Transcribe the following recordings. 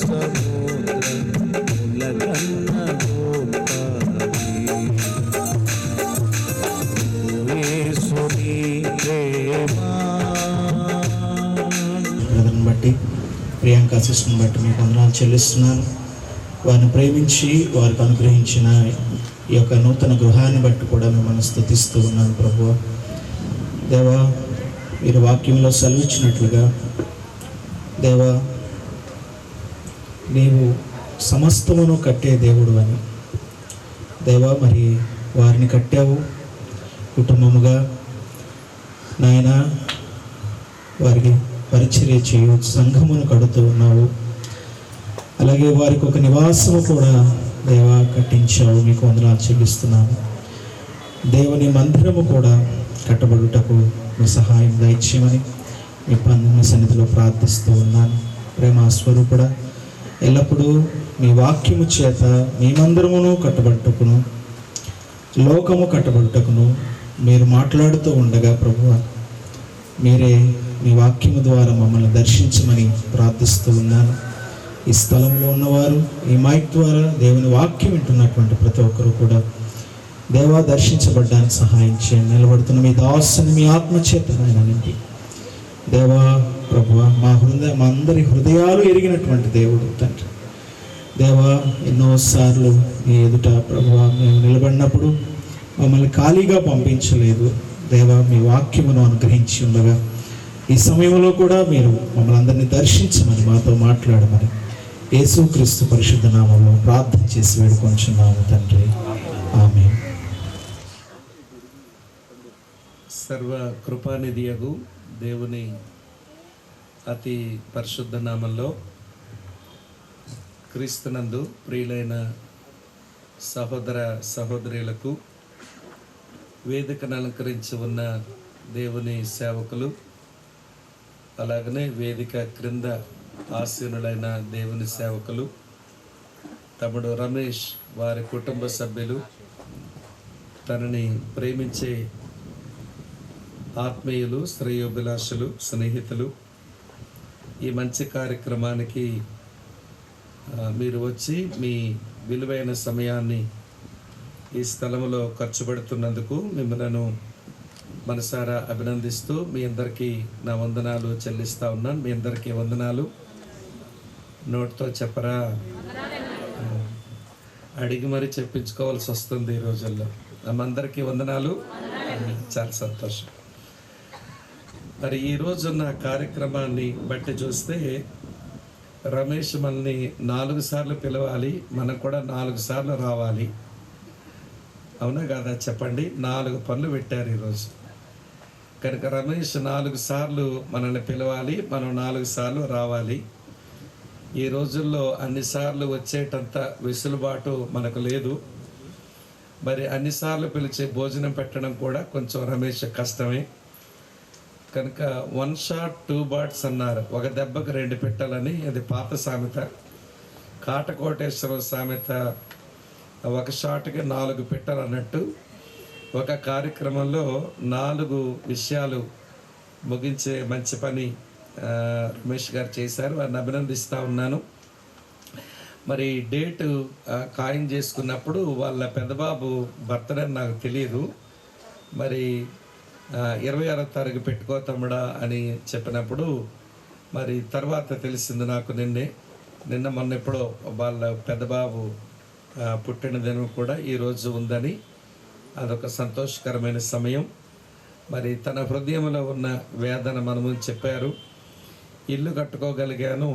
సముద్రం ములకన్న గోపాలి యేసుని ప్రేమ. బట్టి ప్రియాంక సిస్టర్ని బట్టి మీకు వందనాలు చెల్లిస్తున్నాను. వారిని ప్రేమించి వారికి అనుగ్రహించిన ఈ యొక్క నూతన గృహాన్ని బట్టి కూడా మిమ్మల్ని స్తుతిస్తూ ఉన్నాను ప్రభువా. దేవా, మీరు వాక్యంలో సెలవిచ్చినట్లుగా దేవా, నీవు సమస్తమును కట్టే దేవుడు అని దేవా, మరి వారిని కట్టావు కుటుంబముగా నాయన, వారికి పరిచర్య చేయు సంఘమును కడుతూ ఉన్నావు. అలాగే వారికి ఒక నివాసము కూడా దేవా కట్టించావు. మీకు వందనాలు చెల్లిస్తున్నాను. దేవుని మందిరము కూడా కట్టబడుటకు మీ సహాయం దయచేయమని మీ సన్నిధిలో ప్రార్థిస్తూ ఉన్నాను. ప్రేమ స్వరూపుడా, ఎల్లప్పుడూ మీ వాక్యము చేత మీ మందిరమును కట్టబడుటకును లోకము కట్టబడుటకును మీరు మాట్లాడుతూ ఉండగా ప్రభువా, మీరే మీ వాక్యము ద్వారా మమ్మల్ని దర్శించమని ప్రార్థిస్తూ ఉన్నాను. ఈ స్థలంలో ఉన్నవారు ఈ మైక్ ద్వారా దేవుని వాక్యం వింటున్నటువంటి ప్రతి ఒక్కరూ కూడా దేవా దర్శించబడ్డానికి సహాయం చేయండి. నిలబడుతున్న మీ దాసుని మీ ఆత్మచేత నింపి దేవా ప్రభువా, మా అందరి హృదయాలు ఎరిగినటువంటి దేవుడు తండ్రి దేవా, ఎన్నోసార్లు మీ ఎదుట ప్రభువా మేము నిలబడినప్పుడు మమ్మల్ని ఖాళీగా పంపించలేదు దేవా. మీ వాక్యమును అనుగ్రహించి ఉండగా ఈ సమయంలో కూడా మీరు మమ్మల్ని అందరినీ దర్శించమని మాతో మాట్లాడమని యేసుక్రీస్తు పరిశుద్ధ నామంలో ప్రార్థన చేసి వేడుకొంచున్నాము తండ్రి, ఆమేన్. సర్వ కృపానిధియగు దేవుని అతి పరిశుద్ధ నామంలో క్రీస్తునందు ప్రియులైన సహోదర సహోదరులకు, వేదికను అలంకరించి ఉన్న దేవుని సేవకులు, అలాగనే వేదిక క్రింద ఆసీనులైన దేవుని సేవకులు, తమ్ముడు రమేష్ వారి కుటుంబ సభ్యులు, తనని ప్రేమించే ఆత్మీయులు, శ్రేయోభిలాషులు, స్నేహితులు, ఈ మంచి కార్యక్రమానికి మీరు వచ్చి మీ విలువైన సమయాన్ని ఈ స్థలంలో ఖర్చు పెడుతున్నందుకు మిమ్మల్ని మనసారా అభినందిస్తూ మీ అందరికీ నా వందనాలు చెల్లిస్తూ ఉన్నాను. మీ అందరికీ వందనాలు. నోటితో చెప్పరా, అడిగి మరీ చెప్పించుకోవాల్సి వస్తుంది ఈ రోజుల్లో. అందరికీ వందనాలు. చాలా సంతోషం. మరి ఈరోజున్న కార్యక్రమాన్ని బట్టి చూస్తే రమేష్ మనల్ని 4 సార్లు పిలవాలి, మనం కూడా 4 సార్లు రావాలి. అవునా కాదా చెప్పండి? 4 పనులు పెట్టారు ఈరోజు. కనుక రమేష్ 4 సార్లు మనల్ని పిలవాలి, మనం 4 సార్లు రావాలి. ఈ రోజుల్లో అన్నిసార్లు వచ్చేటంత వెసులుబాటు మనకు లేదు. మరి అన్నిసార్లు పిలిచి భోజనం పెట్టడం కూడా కొంచెం రమేష్ కష్టమే. కనుక 1 shot 2 birds అన్నారు. ఒక దెబ్బకు 2 పెట్టాలని, అది పాత సామెత. కాటకోటేశ్వర సామెత, ఒక షాట్కి 4 పెట్టాలు అన్నట్టు ఒక కార్యక్రమంలో 4 విషయాలు ముగించే మంచి పని రమేష్ గారు చేశారు. వారిని అభినందిస్తూ ఉన్నాను. మరి డేటు ఖాయం చేసుకున్నప్పుడు వాళ్ళ పెద్దబాబు బర్త్డే నాకు తెలియదు. మరి 26వ తారీఖు పెట్టుకో తమ్ముడా అని చెప్పినప్పుడు మరి తర్వాత తెలిసింది నాకు నిన్న మొన్న ఎప్పుడో వాళ్ళ పెద్దబాబు పుట్టినదినం కూడా ఈరోజు ఉందని. అదొక సంతోషకరమైన సమయం. మరి తన హృదయంలో ఉన్న వేదన మనము చెప్పారు. ఇల్లు కట్టుకోగలిగాను,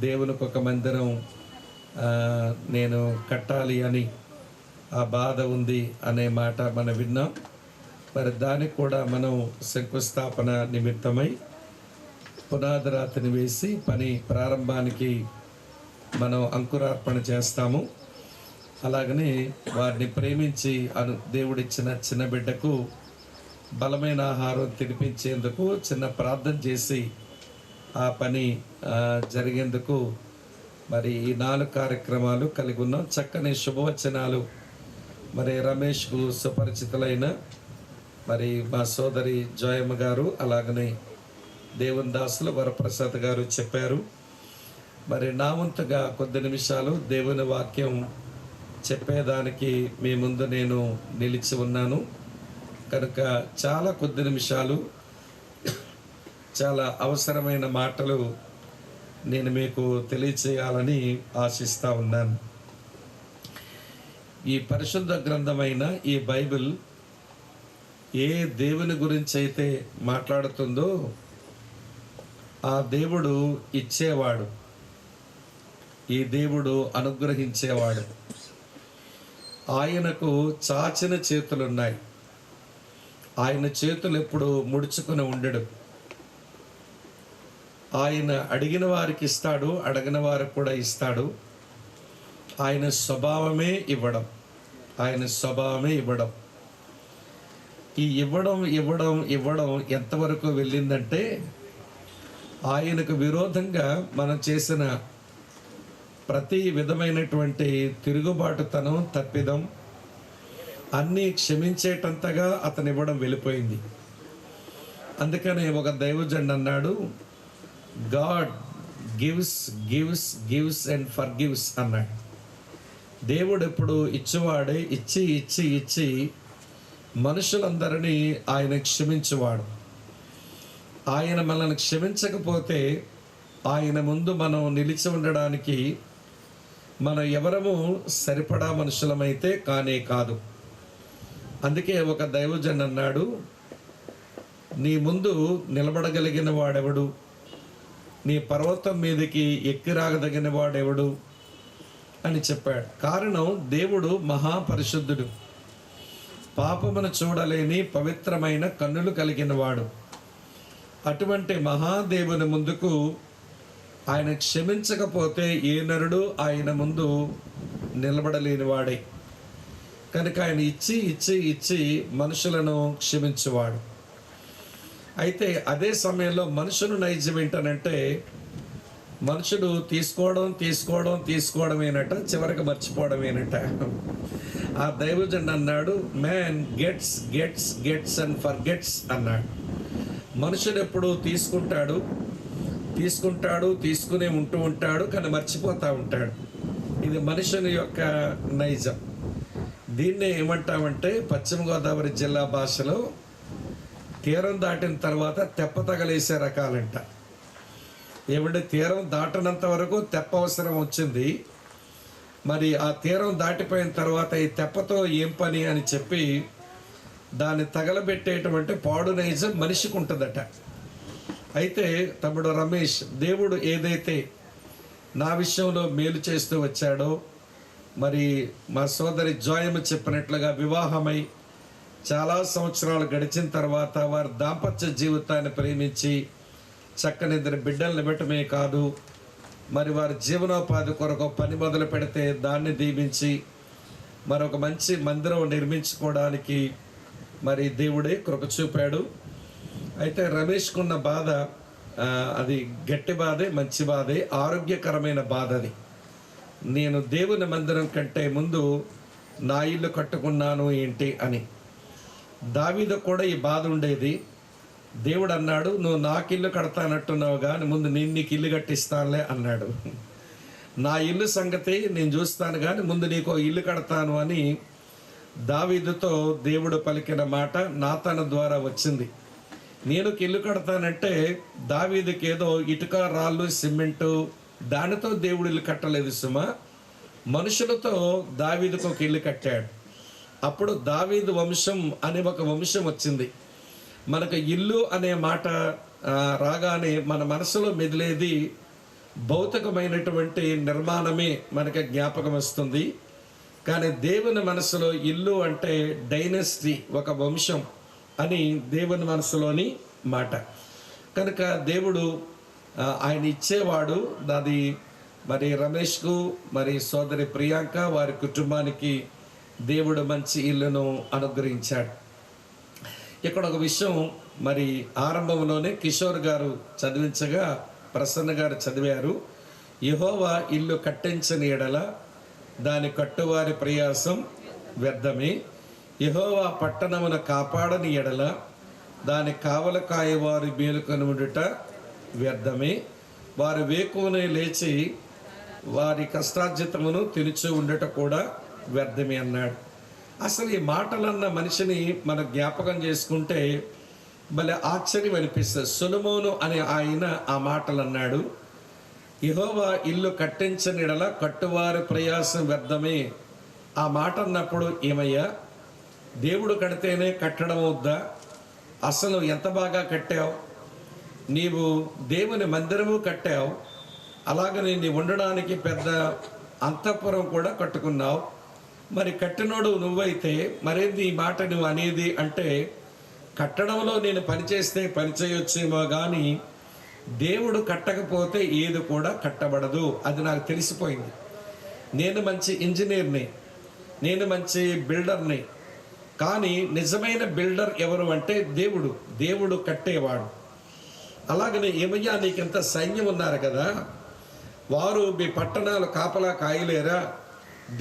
దేవునికి ఒక మందిరం నేను కట్టాలి అని ఆ బాధ ఉంది అనే మాట మనం విన్నాం. మరి దానికి కూడా మనం శంకుస్థాపన నిమిత్తమై పునాది రాతిని వేసి పని ప్రారంభానికి మనం అంకురార్పణ చేస్తాము. అలాగనే వారిని ప్రేమించి దేవుడిచ్చిన చిన్న బిడ్డకు బలమైన ఆహారం తినిపించేందుకు చిన్న ప్రార్థన చేసి ఆ పని జరిగేందుకు మరి ఈ 4 కార్యక్రమాలు కలిగి ఉన్నాం. చక్కని శుభవచనాలు మరి రమేష్కు సుపరిచితులైన మరి మా సోదరి జోయమ్మ గారు, అలాగనే దేవుని దాసులు వరప్రసాద్ గారు చెప్పారు. మరి నా వంతుగా కొద్ది నిమిషాలు దేవుని వాక్యం చెప్పేదానికి మీ ముందు నేను నిలిచి ఉన్నాను కనుక చాలా కొద్ది నిమిషాలు చాలా అవసరమైన మాటలు నేను మీకు తెలియచేయాలని ఆశిస్తూ ఉన్నాను. ఈ పరిశుద్ధ గ్రంథమైన ఈ బైబిల్ ఏ దేవుని గురించి అయితే మాట్లాడుతుందో ఆ దేవుడు ఇచ్చేవాడు, ఈ దేవుడు అనుగ్రహించేవాడు. ఆయనకు చాచిన చేతులున్నాయి. ఆయన చేతులు ఎప్పుడు ముడుచుకొని ఉండడు. ఆయన అడిగిన వారికి ఇస్తాడు, అడగిన వారికి కూడా ఇస్తాడు. ఆయన స్వభావమే ఇవ్వడం, ఆయన స్వభావమే ఇవ్వడం. ఈ ఇవ్వడం ఎంతవరకు వెళ్ళిందంటే ఆయనకు విరోధంగా మనం చేసిన ప్రతి విధమైనటువంటి తిరుగుబాటుతనం, తప్పిదం అన్నీ క్షమించేటంతగా అతను ఇవ్వడం వెళ్ళిపోయింది. అందుకనే ఒక దైవజనుడు అన్నాడు, God gives gives gives and for gives అన్నాడు. దేవుడు ఎప్పుడు ఇచ్చేవాడే, ఇచ్చి ఇచ్చి ఇచ్చి మనుషులందరినీ ఆయన క్షమించేవాడు. ఆయన మనల్ని క్షమించకపోతే ఆయన ముందు మనం నిలిచి ఉండడానికి మనం ఎవరము సరిపడా మనుషులమైతే కానే కాదు. అందుకే ఒక దైవజనుడు అన్నాడు, నీ ముందు నిలబడగలిగిన వాడెవడు, నీ పర్వతం మీదకి ఎక్కి రాగదగిన వాడెవడు అని చెప్పాడు. కారణం దేవుడు మహాపరిశుద్ధుడు, పాపమును చూడలేని పవిత్రమైన కన్నులు కలిగిన వాడు. అటువంటి మహాదేవుని ముందుకు ఆయన క్షమించకపోతే ఏ నరుడు ఆయన ముందు నిలబడలేని వాడే. కనుక ఆయన ఇచ్చి ఇచ్చి ఇచ్చి మనుషులను క్షమించేవాడు. అయితే అదే సమయంలో మనుషులు నైజం ఏంటనంటే మనుషుడు తీసుకోవడమేనట, చివరికి మర్చిపోవడమేనట. ఆ దైవజనుడు అన్నాడు, man gets gets gets and forgets అన్నాడు. మనుషుడు ఎప్పుడు తీసుకుంటాడు తీసుకునే ఉంటూ ఉంటాడు, కానీ మర్చిపోతూ ఉంటాడు. ఇది మనుషుని యొక్క నైజం. దీన్నే ఏమంటామంటే పశ్చిమ గోదావరి జిల్లా భాషలో తీరం దాటిన తర్వాత తెప్ప తగలేసే రకాలంట. ఏమంటే తీరం దాటనంత వరకు తెప్ప అవసరం వచ్చింది, మరి ఆ తీరం దాటిపోయిన తర్వాత ఈ తెప్పతో ఏం పని అని చెప్పి దాన్ని తగలబెట్టేటువంటి పాడు నైజం మనిషికి ఉంటుందట. అయితే తమ్ముడు రమేష్, దేవుడు ఏదైతే నా విషయంలో మేలు చేస్తూ వచ్చాడో, మరి మా సోదరి జోయమ్మ చెప్పినట్లుగా వివాహమై చాలా సంవత్సరాలు గడిచిన తర్వాత వారి దాంపత్య జీవితాన్ని ప్రేమించి చక్కని 2 బిడ్డలను ఇవ్వటమే కాదు, మరి వారి జీవనోపాధి కొరకు పని మొదలు పెడితే దాన్ని దీవించి మరొక మంచి మందిరం నిర్మించుకోవడానికి మరి దేవుడే కృప చూపాడు. అయితే రమేష్కున్న బాధ అది గట్టి బాధే, మంచి బాధే, ఆరోగ్యకరమైన బాధ. అది నేను దేవుని మందిరం కంటే ముందు నా ఇల్లు కట్టుకున్నాను ఏంటి అని. దావీదు కూడా ఈ బాధ ఉండేది. దేవుడు అన్నాడు, నువ్వు నాకు ఇల్లు కడతానట్టున్నావు కానీ ముందు నేను నీకు ఇల్లు కట్టిస్తానులే అన్నాడు. నా ఇల్లు సంగతి నేను చూస్తాను కానీ ముందు నీకు ఇల్లు కడతాను అని దావీదుతో దేవుడు పలికిన మాట నాతాను ద్వారా వచ్చింది. నేను ఇల్లు కడతానంటే దావీదుకి ఏదో ఇటుక, రాళ్ళు, సిమెంటు దానితో దేవుడు ఇల్లు కట్టలేదు సుమా, మనుషులతో దావీదుకు ఒక ఇల్లు కట్టాడు. అప్పుడు దావీదు వంశం అనే ఒక వంశం వచ్చింది. మనకు ఇల్లు అనే మాట రాగానే మన మనసులో మెదిలేది భౌతికమైనటువంటి నిర్మాణమే మనకు జ్ఞాపకం వస్తుంది. కానీ దేవుని మనసులో ఇల్లు అంటే డైనస్టీ, ఒక వంశం అని దేవుని మనసులోని మాట. కనుక దేవుడు ఆయన ఇచ్చేవాడు. అది మరి రమేష్కు, మరి సోదరి ప్రియాంక, వారి కుటుంబానికి దేవుడు మంచి ఇల్లును అనుగ్రహించాడు. ఇక్కడ ఒక విషయం మరి ఆరంభంలోనే కిషోర్ గారు చదివించగా ప్రసన్న గారు చదివారు. యెహోవా ఇల్లు కట్టించని ఎడల దాని కట్టువారి ప్రయాసం వ్యర్థమే, యెహోవా పట్టణమును కాపాడని ఎడల దాని కావల కాయవారి మేలుకొని ఉండుట వ్యర్థమే. వారి వేకువనే లేచి వారి కష్టార్జితమును తినుచు ఉండట కూడా వ్యర్థమే అన్నాడు. అసలు ఈ మాటలన్న మనిషిని మనం జ్ఞాపకం చేసుకుంటే భలే ఆశ్చర్యం అనిపిస్తుంది. సొలొమోను అనే ఆయన ఆ మాటలు అన్నాడు, యెహోవా ఇల్లు కట్టించనిడల కట్టువారి ప్రయాసం వ్యర్థమే. ఆ మాట అన్నప్పుడు ఏమయ్యా, దేవుడు కడితేనే కట్టడం వద్దా? అసలు ఎంత బాగా కట్టావు నీవు, దేవుని మందిరము కట్టావు, అలాగనే నీ ఉండడానికి పెద్ద అంతఃపురం కూడా కట్టుకున్నావు. మరి కట్టినోడు నువ్వైతే మరేంది ఈ మాట నువ్వు అనేది అంటే, కట్టడంలో నేను పనిచేస్తే పనిచేయొచ్చేమో కానీ దేవుడు కట్టకపోతే ఏది కూడా కట్టబడదు. అది నాకు తెలిసిపోయింది. నేను మంచి ఇంజనీర్ని, నేను మంచి బిల్డర్ని, కానీ నిజమైన బిల్డర్ ఎవరు అంటే దేవుడు. దేవుడు కట్టేవాడు. అలాగనే ఏమయ్యా, నీకింత సైన్యం ఉన్నారు కదా, వారు మీ పట్టణాలు కాపలా కాయలేరా?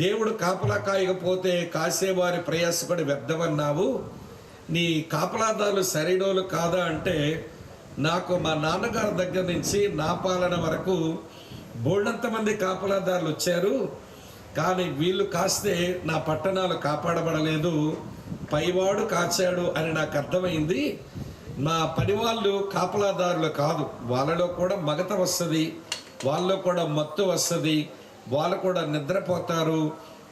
దేవుడు కాపలా కాయకపోతే కాసేవారి ప్రయాస కూడా వ్యర్థమన్నావు. నీ కాపలాదారులు సరైనోళ్ళు కాదా అంటే, నాకు మా నాన్నగారి దగ్గర నుంచి నా పాలన వరకు బోల్డంతమంది కాపలాదారులు వచ్చారు, కానీ వీళ్ళు కాస్తే నా పట్టణాలు కాపాడబడలేదు, పైవాడు కాచాడు అని నాకు అర్థమైంది. మా పని వాళ్ళు కాపలాదారులు కాదు, వాళ్ళలో కూడా మగత వస్తుంది, వాళ్ళలో కూడా మత్తు వస్తుంది, వాళ్ళు కూడా నిద్రపోతారు,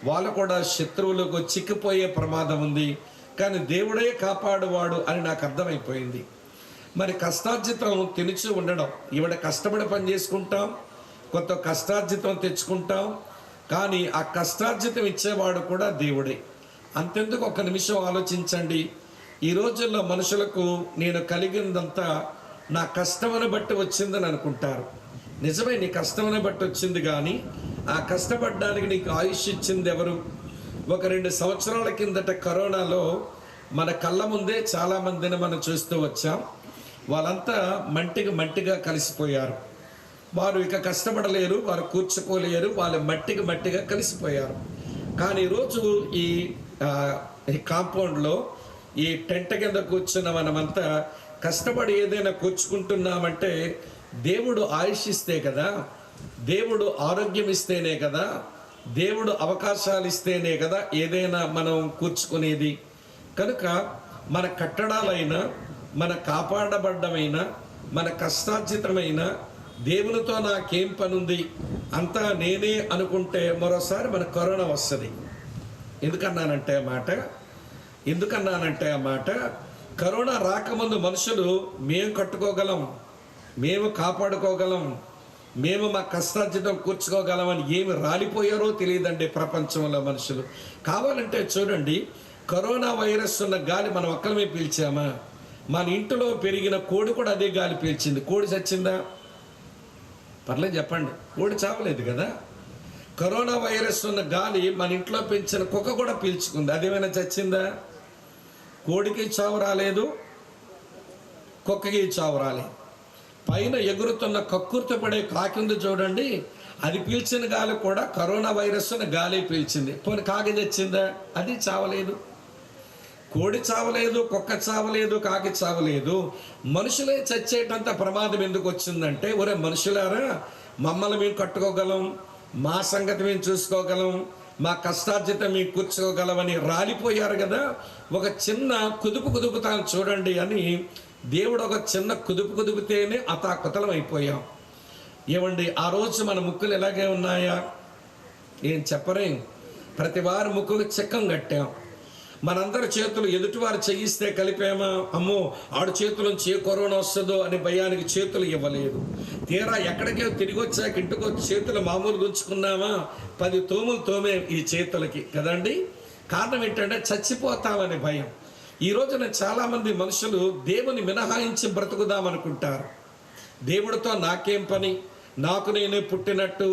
వాళ్ళు కూడా శత్రువులకు చిక్కిపోయే ప్రమాదం ఉంది, కానీ దేవుడే కాపాడువాడు అని నాకు అర్థమైపోయింది. మరి కష్టార్జితం తినుచు ఉండడం, ఈవిడ కష్టపడి పని చేసుకుంటాం, కొంత కష్టార్జితం తెచ్చుకుంటాం, కానీ ఆ కష్టార్జితం ఇచ్చేవాడు కూడా దేవుడే. అంతెందుకు ఒక నిమిషం ఆలోచించండి. ఈ రోజుల్లో మనుషులకు నేను కలిగిందంతా నా కష్టమును బట్టి వచ్చిందని అనుకుంటారు. నిజమే, నీ కష్టమును బట్టి వచ్చింది, కానీ ఆ కష్టపడడానికి నీకు ఆయుష్ ఇచ్చింది ఎవరు? ఒక 2 సంవత్సరాల కిందట కరోనాలో మన కళ్ళ ముందే చాలామందిని మనం చూస్తూ వచ్చాం. వాళ్ళంతా మట్టిగా కలిసిపోయారు. వారు ఇక కష్టపడలేరు, వారు కూర్చుకోలేరు, వాళ్ళు మట్టిగా కలిసిపోయారు. కానీ ఈరోజు ఈ కాంపౌండ్లో ఈ టెంట్ కింద కూర్చున్న మనమంతా కష్టపడి ఏదైనా కూర్చుకుంటున్నామంటే దేవుడు ఆయుష్ ఇస్తే కదా, దేవుడు ఆరోగ్యం ఇస్తేనే కదా, దేవుడు అవకాశాలు ఇస్తేనే కదా ఏదైనా మనం కూర్చుకునేది. కనుక మన కట్టడాలైనా, మన కాపాడబడ్డమైన, మన కష్టార్జితమైన దేవునితో నాకేం పనుంది అంతా నేనే అనుకుంటే మరోసారి మన కరోనా వస్తుంది. ఎందుకన్నానంటే ఆ మాట కరోనా రాకముందు మనుషులు మేము కట్టుకోగలం, మేము కాపాడుకోగలం, మేము మా కష్టార్జితం కూర్చుకోగలం అని ఏమి రాలిపోయారో తెలియదండి ప్రపంచంలో మనుషులు. కావాలంటే చూడండి, కరోనా వైరస్ ఉన్న గాలి మనం ఒక్కలమే పీల్చామా? మన ఇంటిలో పెరిగిన కోడి కూడా అదే గాలి పీల్చింది. కోడి చచ్చిందా? పర్లేదు చెప్పండి, కోడి చావలేదు కదా. కరోనా వైరస్ ఉన్న గాలి మన ఇంట్లో పెంచిన కుక్క కూడా పీల్చుకుంది, అదేమైనా చచ్చిందా? కోడికి చావు రాలేదు, కుక్కకి చావు రాలేదు. పైన ఎగురుతున్న కక్కుర్తి పడే కాకింది చూడండి, అది పీల్చిన గాలి కూడా కరోనా వైరస్ ఉన్న గాలి పీల్చింది. పోనీ కాకి చచ్చిందా? అది చావలేదు. కోడి చావలేదు, కుక్క చావలేదు, కాకి చావలేదు. మనుషులే చచ్చేటంత ప్రమాదం ఎందుకు వచ్చిందంటే, ఒరే మనుషులారా, మమ్మల్ని మేము కట్టుకోగలం, మా సంగతి మేము చూసుకోగలం, మా కష్టార్జితం మేము కూర్చోగలమని రాలిపోయారు కదా. ఒక చిన్న కుదుపుతాను చూడండి అని దేవుడు ఒక చిన్న కుదిపితేనే అతాకుతలం అయిపోయాం. ఏమండి, ఆ రోజు మన ముక్కులు ఎలాగే ఉన్నాయా? ఏం చెప్పరేం. ప్రతి వారి ముక్కుకు చిక్కం కట్టాం. మనందరి చేతులు ఎదుటివారు చేయిస్తే కలిపామా? అమ్మో, ఆడు చేతుల నుంచి ఏ కరోనా వస్తుందో అని భయానికి చేతులు ఇవ్వలేదు. తీరా ఎక్కడికే తిరిగి వచ్చాక ఇంటికి వచ్చి చేతులు మామూలుగా ఉంచుకున్నామా? 10 తోములు తోమే ఈ చేతులకి కదండి. కారణం ఏంటంటే చచ్చిపోతామనే భయం. ఈ రోజున చాలామంది మనుషులు దేవుని మినహాయించి బ్రతుకుదామనుకుంటారు. దేవుడితో నాకేం పని, నాకు నేనే పుట్టినట్టు,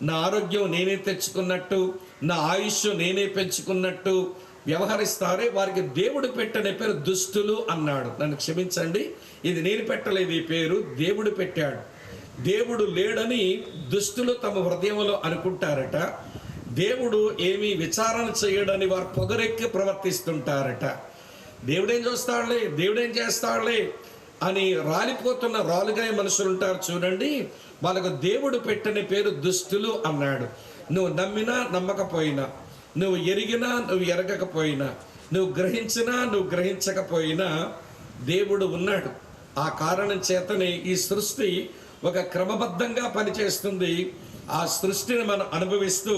నా ఆరోగ్యం నేనే తెచ్చుకున్నట్టు, నా ఆయుష్ నేనే పెంచుకున్నట్టు వ్యవహరిస్తారే. వారికి దేవుడు పెట్టనే పేరు దుష్టులు అన్నాడు. నన్ను క్షమించండి, ఇది నేను పెట్టలేదు, ఈ పేరు దేవుడు పెట్టాడు. దేవుడు లేడని దుష్టులు తమ హృదయంలో అనుకుంటారట. దేవుడు ఏమీ విచారణ చేయడని వారు పొగరెక్కి ప్రవర్తిస్తుంటారట. దేవుడేం చూస్తాడులే, దేవుడేం చేస్తాడులే అని రాలిపోతున్న రాలుగాయ మనుషులు ఉంటారు చూడండి, వాళ్ళకు దేవుడు పెట్టిన పేరు దుష్టులు అన్నాడు. నువ్వు నమ్మినా నమ్మకపోయినా, నువ్వు ఎరిగినా నువ్వు ఎరగకపోయినా, నువ్వు గ్రహించినా నువ్వు గ్రహించకపోయినా దేవుడు ఉన్నాడు. ఆ కారణం చేతనే ఈ సృష్టి ఒక క్రమబద్ధంగా పనిచేస్తుంది. ఆ సృష్టిని మనం అనుభవిస్తూ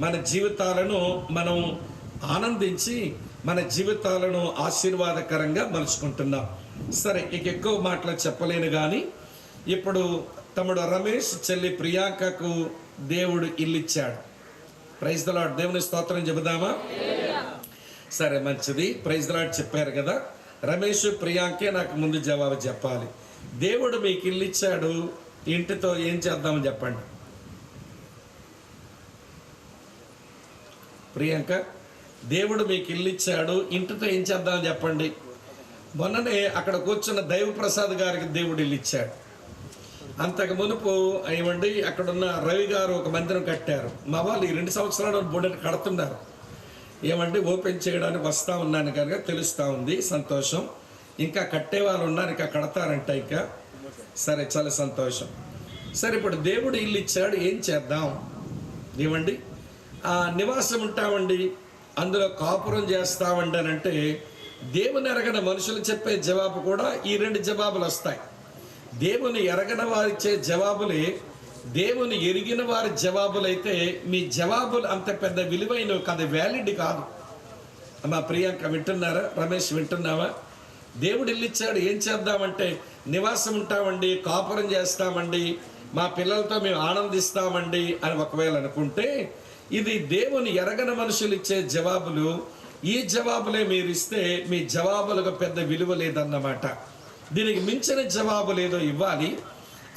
మన జీవితాలను మనం ఆనందించి మన జీవితాలను ఆశీర్వాదకరంగా మలుచుకుంటున్నాం. సరే, ఇక ఎక్కువ మాటలు చెప్పలేను కానీ ఇప్పుడు తమ్ముడు రమేష్, చెల్లి ప్రియాంకకు దేవుడు ఇల్లు ఇచ్చాడు. Praise the lord. దేవుని స్తోత్రం చెబుదామా? సరే, మంచిది. ప్రైజ్ ద లార్డ్ చెప్పారు కదా. రమేష్, ప్రియాంకే నాకు ముందు జవాబు చెప్పాలి. దేవుడు మీకు ఇల్లు ఇచ్చాడు, ఇంటితో ఏం చేద్దామని చెప్పండి. ప్రియాంక, దేవుడు మీకు ఇల్లు ఇచ్చాడు, ఇంటితో ఏం చేద్దామని చెప్పండి. మొన్ననే అక్కడ కూర్చున్న దైవ ప్రసాద్ గారికి దేవుడు ఇల్లు ఇచ్చాడు. అంతకు మునుపు ఏమండి అక్కడున్న రవి గారు ఒక మందిరం కట్టారు. మా వాళ్ళు ఈ 2 సంవత్సరాలు బోర్డు కడుతున్నారు. ఏమండి ఓపెన్ చేయడానికి వస్తూ ఉన్నాను కనుక తెలుస్తూ ఉంది. సంతోషం. ఇంకా కట్టే వాళ్ళు ఉన్నారు, ఇంకా కడతారంట ఇంకా. సరే, చాలా సంతోషం. సరే, ఇప్పుడు దేవుడు ఇల్లు ఇచ్చాడు, ఏం చేద్దాం? ఏమండి నివాసం ఉంటామండి, అందులో కాపురం చేస్తామండి అని అంటే దేవుని ఎరగని మనుషులు చెప్పే జవాబు కూడా ఈ 2 జవాబులు వస్తాయి. దేవుని ఎరగని వారిచ్చే జవాబులే దేవుని ఎరిగిన వారి జవాబులైతే మీ జవాబులు అంత పెద్ద విలువైనవి కాదు, వ్యాలిడ్ కాదు. అమ్మా ప్రియాంక వింటున్నారా? రమేష్ వింటున్నావా? దేవుడు ఇల్లు ఇచ్చాడు, ఏం చేద్దామంటే నివాసం ఉంటామండి, కాపురం చేస్తామండి, మా పిల్లలతో మేము ఆనందిస్తామండి అని ఒకవేళ అనుకుంటే ఇది దేవుని ఎరగని మనుషులు ఇచ్చే జవాబులు. ఈ జవాబులే మీరు ఇస్తే మీ జవాబులకు పెద్ద విలువ లేదన్నమాట. దీనికి మించిన జవాబు లేదో ఇవ్వాలి.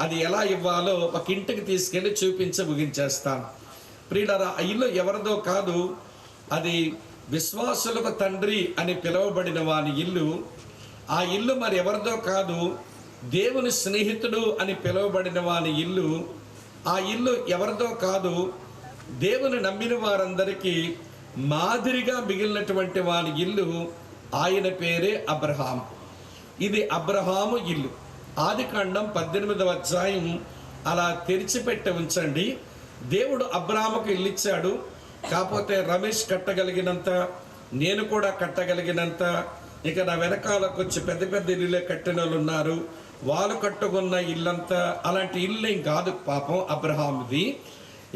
అది ఎలా ఇవ్వాలో ఒక ఇంటికి తీసుకెళ్ళి చూపించి ముగించేస్తాను. ప్రియులారా, ఆ ఇల్లు ఎవరిదో కాదు, అది విశ్వాసులకు తండ్రి అని పిలువబడిన వాని ఇల్లు. ఆ ఇల్లు మరి ఎవరిదో కాదు, దేవుని స్నేహితుడు అని పిలువబడిన వాని ఇల్లు. ఆ ఇల్లు ఎవరిదో కాదు, దేవుని నమ్మిన వారందరికీ మాదిరిగా మిగిలినటువంటి వాని ఇల్లు. ఆయన పేరే అబ్రహాం. ఇది అబ్రహాము ఇల్లు. ఆదికాండం 18వ అధ్యాయం అలా తెరిచిపెట్టి ఉంచండి. దేవుడు అబ్రహాముకు ఇల్లు ఇచ్చాడు. కాకపోతే రమేష్ కట్టగలిగినంత, నేను కూడా కట్టగలిగినంత, ఇక నా వెనకాలకు వచ్చి పెద్ద పెద్ద ఇల్లులే కట్టిన వాళ్ళు ఉన్నారు, వాళ్ళు కట్టుకున్న ఇల్లంతా అలాంటి ఇల్లు ఏం కాదు పాపం అబ్రహాముది.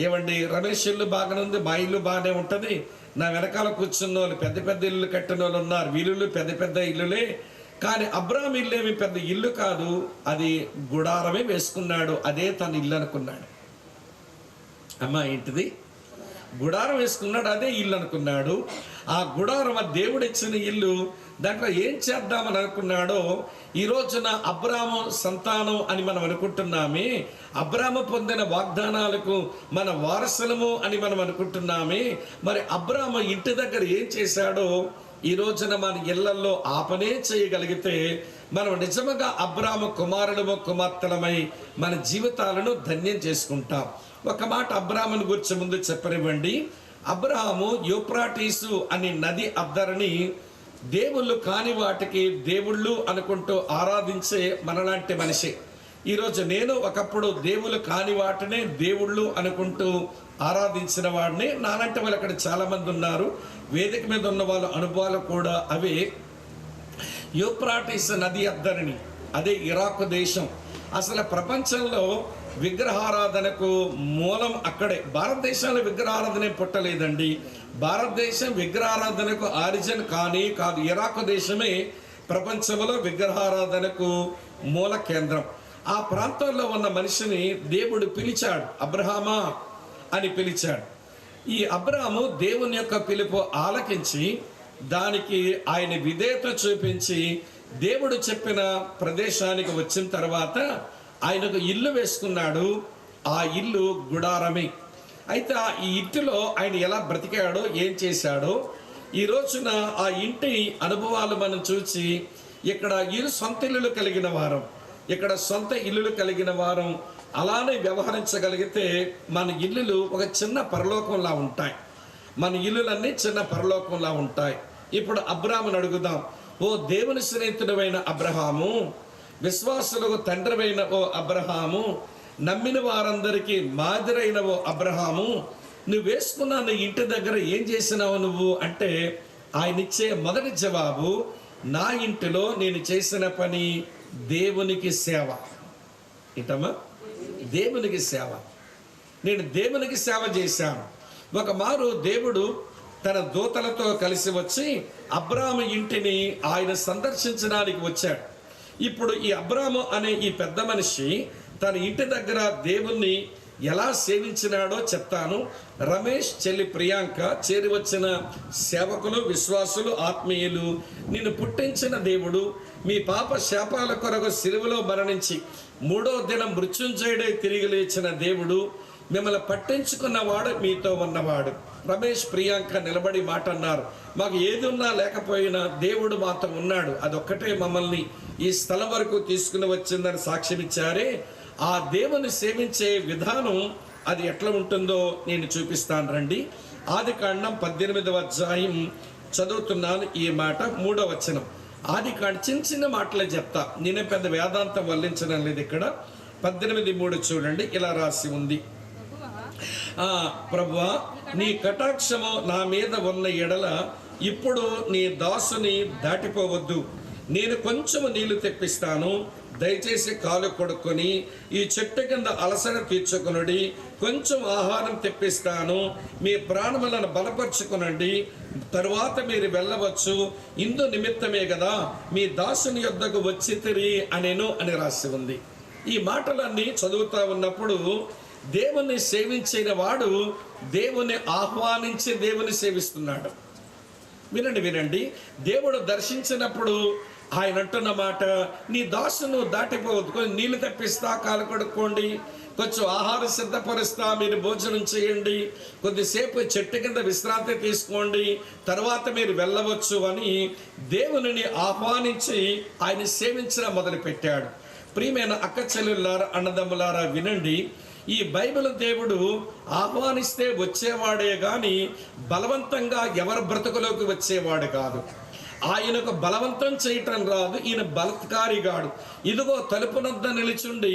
ఏమండి, రమేష్ ఇల్లు బాగానే ఉంది, మా ఇల్లు బాగానే ఉంటుంది, నా వెనకాల కూర్చున్న వాళ్ళు పెద్ద పెద్ద ఇల్లు కట్టిన వాళ్ళు ఉన్నారు, వీళ్ళు పెద్ద పెద్ద ఇల్లులే. కానీ అబ్రహాం ఇల్లు ఏమి పెద్ద ఇల్లు కాదు, అది గుడారమే వేసుకున్నాడు, అదే తన ఇల్లు అనుకున్నాడు. అమ్మా ఏంటిది? గుడారం వేసుకున్నాడు, అదే ఇల్లు అనుకున్నాడు. ఆ గుడారం ఆ దేవుడు ఇచ్చిన ఇల్లు, దాంట్లో ఏం చేద్దామని అనుకున్నాడో ఈ రోజున అబ్రాము సంతానం అని మనం అనుకుంటున్నామే, అబ్రాము పొందిన వాగ్దానాలకు మన వారసులము అని మనం అనుకుంటున్నామే. మరి అబ్రాము ఇంటి దగ్గర ఏం చేశాడో ఈ రోజున మన ఇళ్లల్లో ఆ పనే చేయగలిగితే మనం నిజంగా అబ్రాము కుమారులము కుమార్తెలమై మన జీవితాలను ధన్యం చేసుకుంటాం. ఒక మాట అబ్రాముని గురించి ముందు చెప్పనివ్వండి. అబ్రాహాము యూఫ్రాటీసు అనే నది అద్దరిని దేవుళ్ళు కాని వాటికి దేవుళ్ళు అనుకుంటూ ఆరాధించే మనలాంటి మనిషి. ఈరోజు నేను ఒకప్పుడు దేవుళ్ళు కాని వాటినే దేవుళ్ళు అనుకుంటూ ఆరాధించిన వాడిని. నాలాంటి వాళ్ళు అక్కడ చాలామంది ఉన్నారు. వేదిక మీద ఉన్న వాళ్ళ అనుభవాలు కూడా అవే. యూఫ్రాటీస్ నది అద్దరిని, అదే ఇరాక్ దేశం. అసలు ప్రపంచంలో విగ్రహారాధనకు మూలం అక్కడే. భారతదేశంలో విగ్రహారాధన పుట్టలేదండి. భారతదేశం విగ్రహారాధనకు ఆరిజిన్ కాదు. ఇరాక్ దేశమే ప్రపంచంలో విగ్రహారాధనకు మూల కేంద్రం. ఆ ప్రాంతంలో ఉన్న మనిషిని దేవుడు పిలిచాడు, అబ్రహామా అని పిలిచాడు. ఈ అబ్రహాము దేవుని యొక్క పిలుపు ఆలకించి దానికి ఆయన విధేయత చూపించి దేవుడు చెప్పిన ప్రదేశానికి వచ్చిన తర్వాత ఆయనకు ఇల్లు వేసుకున్నాడు. ఆ ఇల్లు గుడారమే. అయితే ఈ ఇంటిలో ఆయన ఎలా బ్రతికాడో, ఏం చేశాడో ఈ రోజున ఆ ఇంటి అనుభవాలు మనం చూసి ఇక్కడ సొంత ఇల్లులు కలిగిన వారం, ఇక్కడ సొంత ఇల్లులు కలిగిన వారం అలానే వ్యవహరించగలిగితే మన ఇల్లులు ఒక చిన్న పరలోకంలా ఉంటాయి. మన ఇల్లులన్నీ చిన్న పరలోకంలా ఉంటాయి. ఇప్పుడు అబ్రాహాముని అడుగుదాం, ఓ దేవుని స్నేహితుడైన అబ్రహాము, విశ్వాసులకు తండ్రివైన ఓ అబ్రహాము, నమ్మిన వారందరికీ మాదిరైన ఓ అబ్రహాము, నువ్వు వేసుకున్న నీ ఇంటి దగ్గర ఏం చేసినావు నువ్వు అంటే ఆయన ఇచ్చే మొదటి జవాబు, నా ఇంటిలో నేను చేసిన పని దేవునికి సేవ. ఏంటమ్మా? దేవునికి సేవ. నేను దేవునికి సేవ చేశాను. ఒక మారు దేవుడు తన దూతలతో కలిసి వచ్చి అబ్రాము ఇంటిని ఆయన సందర్శించడానికి వచ్చాడు. ఇప్పుడు ఈ అబ్రాము అనే ఈ పెద్ద మనిషి తన ఇంటి దగ్గర దేవుణ్ణి ఎలా సేవించినాడో చెప్తాను. రమేష్, చెల్లి ప్రియాంక, చేరి వచ్చిన సేవకులు, విశ్వాసులు, ఆత్మీయులు, నిన్ను పుట్టించిన దేవుడు, మీ పాప శాపాల కొరకు సిలువలో మరణించి 3వ దినం మృత్యుంజయుడై తిరిగి లేచిన దేవుడు, మిమ్మల్ని పట్టించుకున్నవాడు, మీతో ఉన్నవాడు. రమేష్, ప్రియాంక నిలబడి మాట అన్నారు, మాకు ఏది ఉన్నా లేకపోయినా దేవుడు మాతో ఉన్నాడు, అదొక్కటే మమ్మల్ని ఈ స్థలం వరకు తీసుకుని వచ్చిందని సాక్ష్యం ఇచ్చారే. ఆ దేవుని సేవించే విధానం అది ఎట్లా ఉంటుందో నేను చూపిస్తాను రండి. ఆదికాండం 18వ అధ్యాయం చదువుతున్నాను. ఈ మాట 3వ వచనం. ఆదికాండ చిన్న చిన్న మాటలే చెప్తా, నేనే పెద్ద వేదాంతం వల్లించడం లేదు. ఇక్కడ 18:3 చూడండి, ఇలా రాసి ఉంది, ప్రభువా, నీ కటాక్షము నా మీద ఉన్న ఎడల ఇప్పుడు నీ దాసుని దాటిపోవద్దు. నేను కొంచెము నీళ్లు తెప్పిస్తాను, దయచేసి కాలు కొడుకొని ఈ చెట్టు కింద అలసట తీర్చుకునండి. కొంచెం ఆహారం తెప్పిస్తాను, మీ ప్రాణములను బలపరుచుకునండి, తరువాత మీరు వెళ్ళవచ్చు. ఇందు నిమిత్తమే కదా మీ దాసుని యొద్దకు వచ్చి తిరిగి అనేను అని రాసి ఉంది. ఈ మాటలన్నీ చదువుతా ఉన్నప్పుడు దేవుణ్ణి సేవించిన వాడు దేవుని ఆహ్వానించి దేవుని సేవిస్తున్నాడు. వినండి, దేవుడు దర్శించినప్పుడు ఆయన అంటున్న మాట, నీ దాసును దాటిపోవద్దు, కొంచెం నీళ్లు తెప్పిస్తా, కాలు కడుక్కోండి, కొంచెం ఆహారం సిద్ధపరుస్తా, మీరు భోజనం చేయండి, కొద్దిసేపు చెట్టు కింద విశ్రాంతి తీసుకోండి, తర్వాత మీరు వెళ్ళవచ్చు అని దేవునిని ఆహ్వానించి ఆయన సేవించడం మొదలుపెట్టాడు. ప్రియమైన అక్క చెల్లెళ్ళారా, అన్నదమ్ములారా, వినండి, ఈ బైబిల్ దేవుడు ఆహ్వానిస్తే వచ్చేవాడే కానీ బలవంతంగా ఎవరి బ్రతుకులోకి వచ్చేవాడు కాదు. ఆయనకు బలవంతం చేయటం రాదు, ఈయన బలత్కారిగాడు. ఇదిగో తలుపునొద్ద నిలిచుండి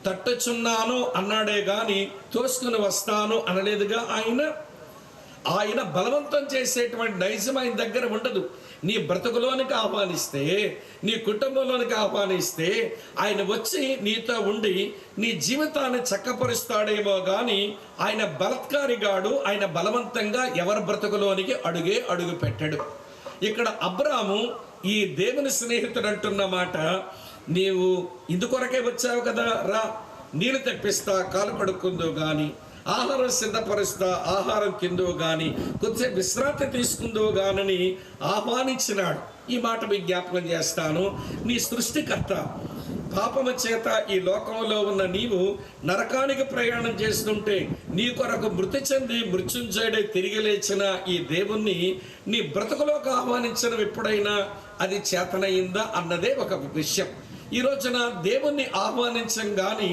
తట్టుచున్నాను అన్నాడే గాని తోసుకుని వస్తాను అనలేదుగా. ఆయన బలవంతం చేసేటువంటి నైజం ఆయన దగ్గర ఉండదు. నీ బ్రతుకులోనికి ఆహ్వానిస్తే, నీ కుటుంబంలోనికి ఆహ్వానిస్తే ఆయన వచ్చి నీతో ఉండి నీ జీవితాన్ని చక్కపరుస్తాడేమో కానీ ఆయన బలత్కారిగాడు. ఆయన బలవంతంగా ఎవరి బ్రతుకులోనికి అడుగు పెట్టాడు. ఇక్కడ అబ్రాము ఈ దేవుని స్నేహితుడు అంటున్న మాట, నీవు ఇందుకొరకే వచ్చావు కదా, రా, నీళ్ళు తెప్పిస్తా, కాలు కడుక్కుందో కానీ, ఆహారం సిద్ధపరుస్తా, ఆహారం కిందో కానీ, కొద్దిసేపు విశ్రాంతి తీసుకుందో గానని ఆహ్వానించినాడు. ఈ మాట మీకు జ్ఞాపకం చేస్తాను. నీ సృష్టికర్త పాపము చేత ఈ లోకంలో ఉన్న నీవు నరకానికి ప్రయాణం చేస్తుంటే నీ కొరకు మృతి చెంది మృత్యుంజయుడై తిరిగి లేచిన ఈ దేవుణ్ణి నీ బ్రతుకులోకి ఆహ్వానించడం ఎప్పుడైనా అది చేతనయిందా అన్నదే ఒక విషయం. ఈ రోజున దేవుణ్ణి ఆహ్వానించం కానీ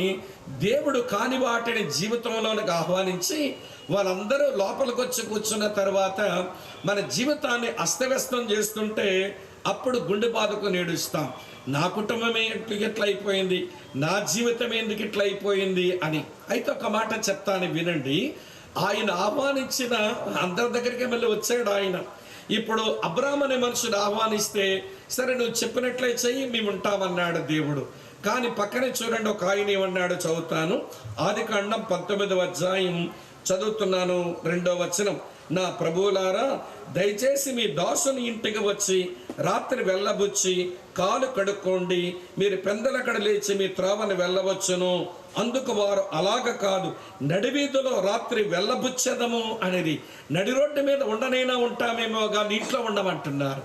దేవుడు కాని వాటిని జీవితంలోనికి ఆహ్వానించి వాళ్ళందరూ లోపలికి వచ్చి కూర్చున్న తర్వాత మన జీవితాన్ని అస్తవ్యస్తం చేస్తుంటే అప్పుడు గుండె బాధకు నేడుస్తాం. నా కుటుంబమే ఎట్లా అయిపోయింది, నా జీవితం ఎందుకు ఇట్లా అయిపోయింది అని. అయితే ఒక మాట చెప్తాను, వినండి. ఆయన ఆహ్వానించిన అందరి దగ్గరికి మళ్ళీ వచ్చాడు ఆయన. ఇప్పుడు అబ్రాహాము అనే మనుషుడు ఆహ్వానిస్తే సరే నువ్వు చెప్పినట్లే చెయ్యి, మేము ఉంటామన్నాడు దేవుడు. కానీ పక్కనే చూడండి, ఒక ఆయన ఏమన్నాడు, చదువుతాను. ఆదికాండం 19వ అధ్యాయం చదువుతున్నాను, 2వ వచనం. నా ప్రభువులారా, దయచేసి మీ దాసుని ఇంటికి వచ్చి రాత్రి వెళ్ళబుచ్చి కాలు కడుక్కోండి, మీరు పెందలకడ లేచి మీ త్రోవను వెళ్ళవచ్చును. అందుకు వారు అలాగ కాదు, నడివీధిలో రాత్రి వెళ్ళబుచ్చేదము అనేది. నడి రోడ్డు మీద ఉండనైనా ఉంటామేమో కానీ ఇంట్లో ఉండమంటున్నారు.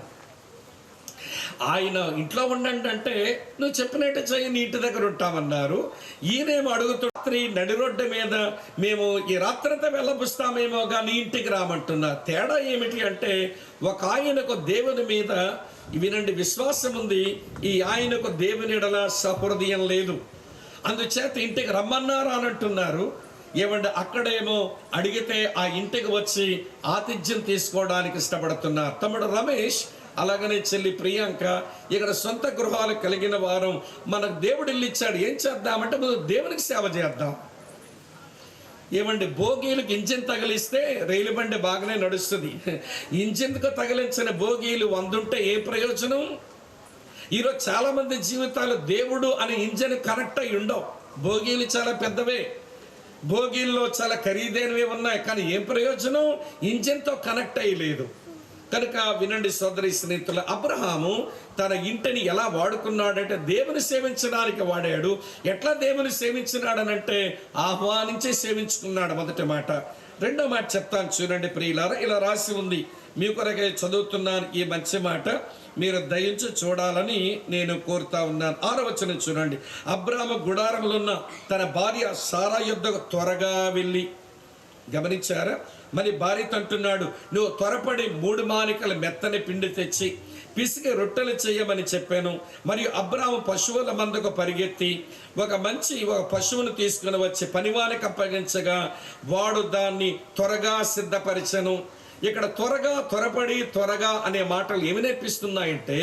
ఆయన ఇంట్లో ఉండండి అంటే నువ్వు చెప్పినట్టు చెయ్యి, నీ ఇంటి దగ్గర ఉంటామన్నారు. ఈయనేమో అడుగుతూ రాత్రి నడి రోడ్డు మీద మేము ఈ రాత్రంతా వెళ్ళబుస్తామేమో కానీ ఇంటికి రామంటున్నారు. తేడా ఏమిటి అంటే, ఒక ఆయనకు దేవుని మీద వినండి విశ్వాసం ఉంది, ఈ ఆయనకు దేవుని ఎడల సహృదయం లేదు. అందుచేత ఇంటికి రమ్మన్నారు అని అంటున్నారు. ఏమంటే అక్కడేమో అడిగితే ఆ ఇంటికి వచ్చి ఆతిథ్యం తీసుకోవడానికి ఇష్టపడుతున్నారు. తమ్ముడు రమేష్ అలాగనే చెల్లి ప్రియాంక ఇక్కడ సొంత గృహాలు కలిగిన వారం మనకు దేవుడు ఇల్లు ఇచ్చాడు. ఏం చేద్దామంటే ముందు దేవునికి సేవ చేద్దాం. ఏమండి, భోగీలకు ఇంజిన్ తగిలిస్తే రైలు బండి బాగానే నడుస్తుంది. ఇంజిన్కు తగిలించిన భోగీలు 100 ఉంటే ఏ ప్రయోజనం? ఈరోజు చాలామంది జీవితాలు దేవుడు అనే ఇంజిన్ కనెక్ట్ అయి ఉండవు. భోగీలు చాలా పెద్దవే, భోగీల్లో చాలా ఖరీదైనవి ఉన్నాయి, కానీ ఏం ప్రయోజనం? ఇంజిన్తో కనెక్ట్ అయ్యి లేదు. కనుక వినండి సోదరి స్నేహితుల, అబ్రహాము తన ఇంటిని ఎలా వాడుకున్నాడంటే దేవుని సేవించడానికి వాడాడు. ఎట్లా దేవుని సేవించినాడనంటే ఆహ్వానించి సేవించుకున్నాడు. మొదటి మాట. రెండో మాట చెప్తాను చూడండి ప్రియులారా, ఇలా రాసి ఉంది. మీ కొరకే చదువుతున్నాను ఈ మంచి మాట, మీరు దయించి చూడాలని నేను కోరుతా ఉన్నాను. 6వ వచనం చూడండి. అబ్రాహాము గుడారంలో ఉన్న తన భార్య సారా యొద్దకు త్వరగా వెళ్ళి, గమనించారా? మరి భార్యతో అంటున్నాడు, నువ్వు త్వరపడి 3 మానికల మెత్తని పిండి తెచ్చి పిసికి రొట్టెలు చేయమని చెప్పాను. మరియు అబ్రాహాము పశువుల మందకు పరిగెత్తి ఒక పశువును తీసుకుని వచ్చి పనివానికి అప్పగించగా వాడు దాన్ని త్వరగా సిద్ధపరిచెను. ఇక్కడ త్వరగా, త్వరపడి, త్వరగా అనే మాటలు ఏమి నేర్పిస్తున్నాయంటే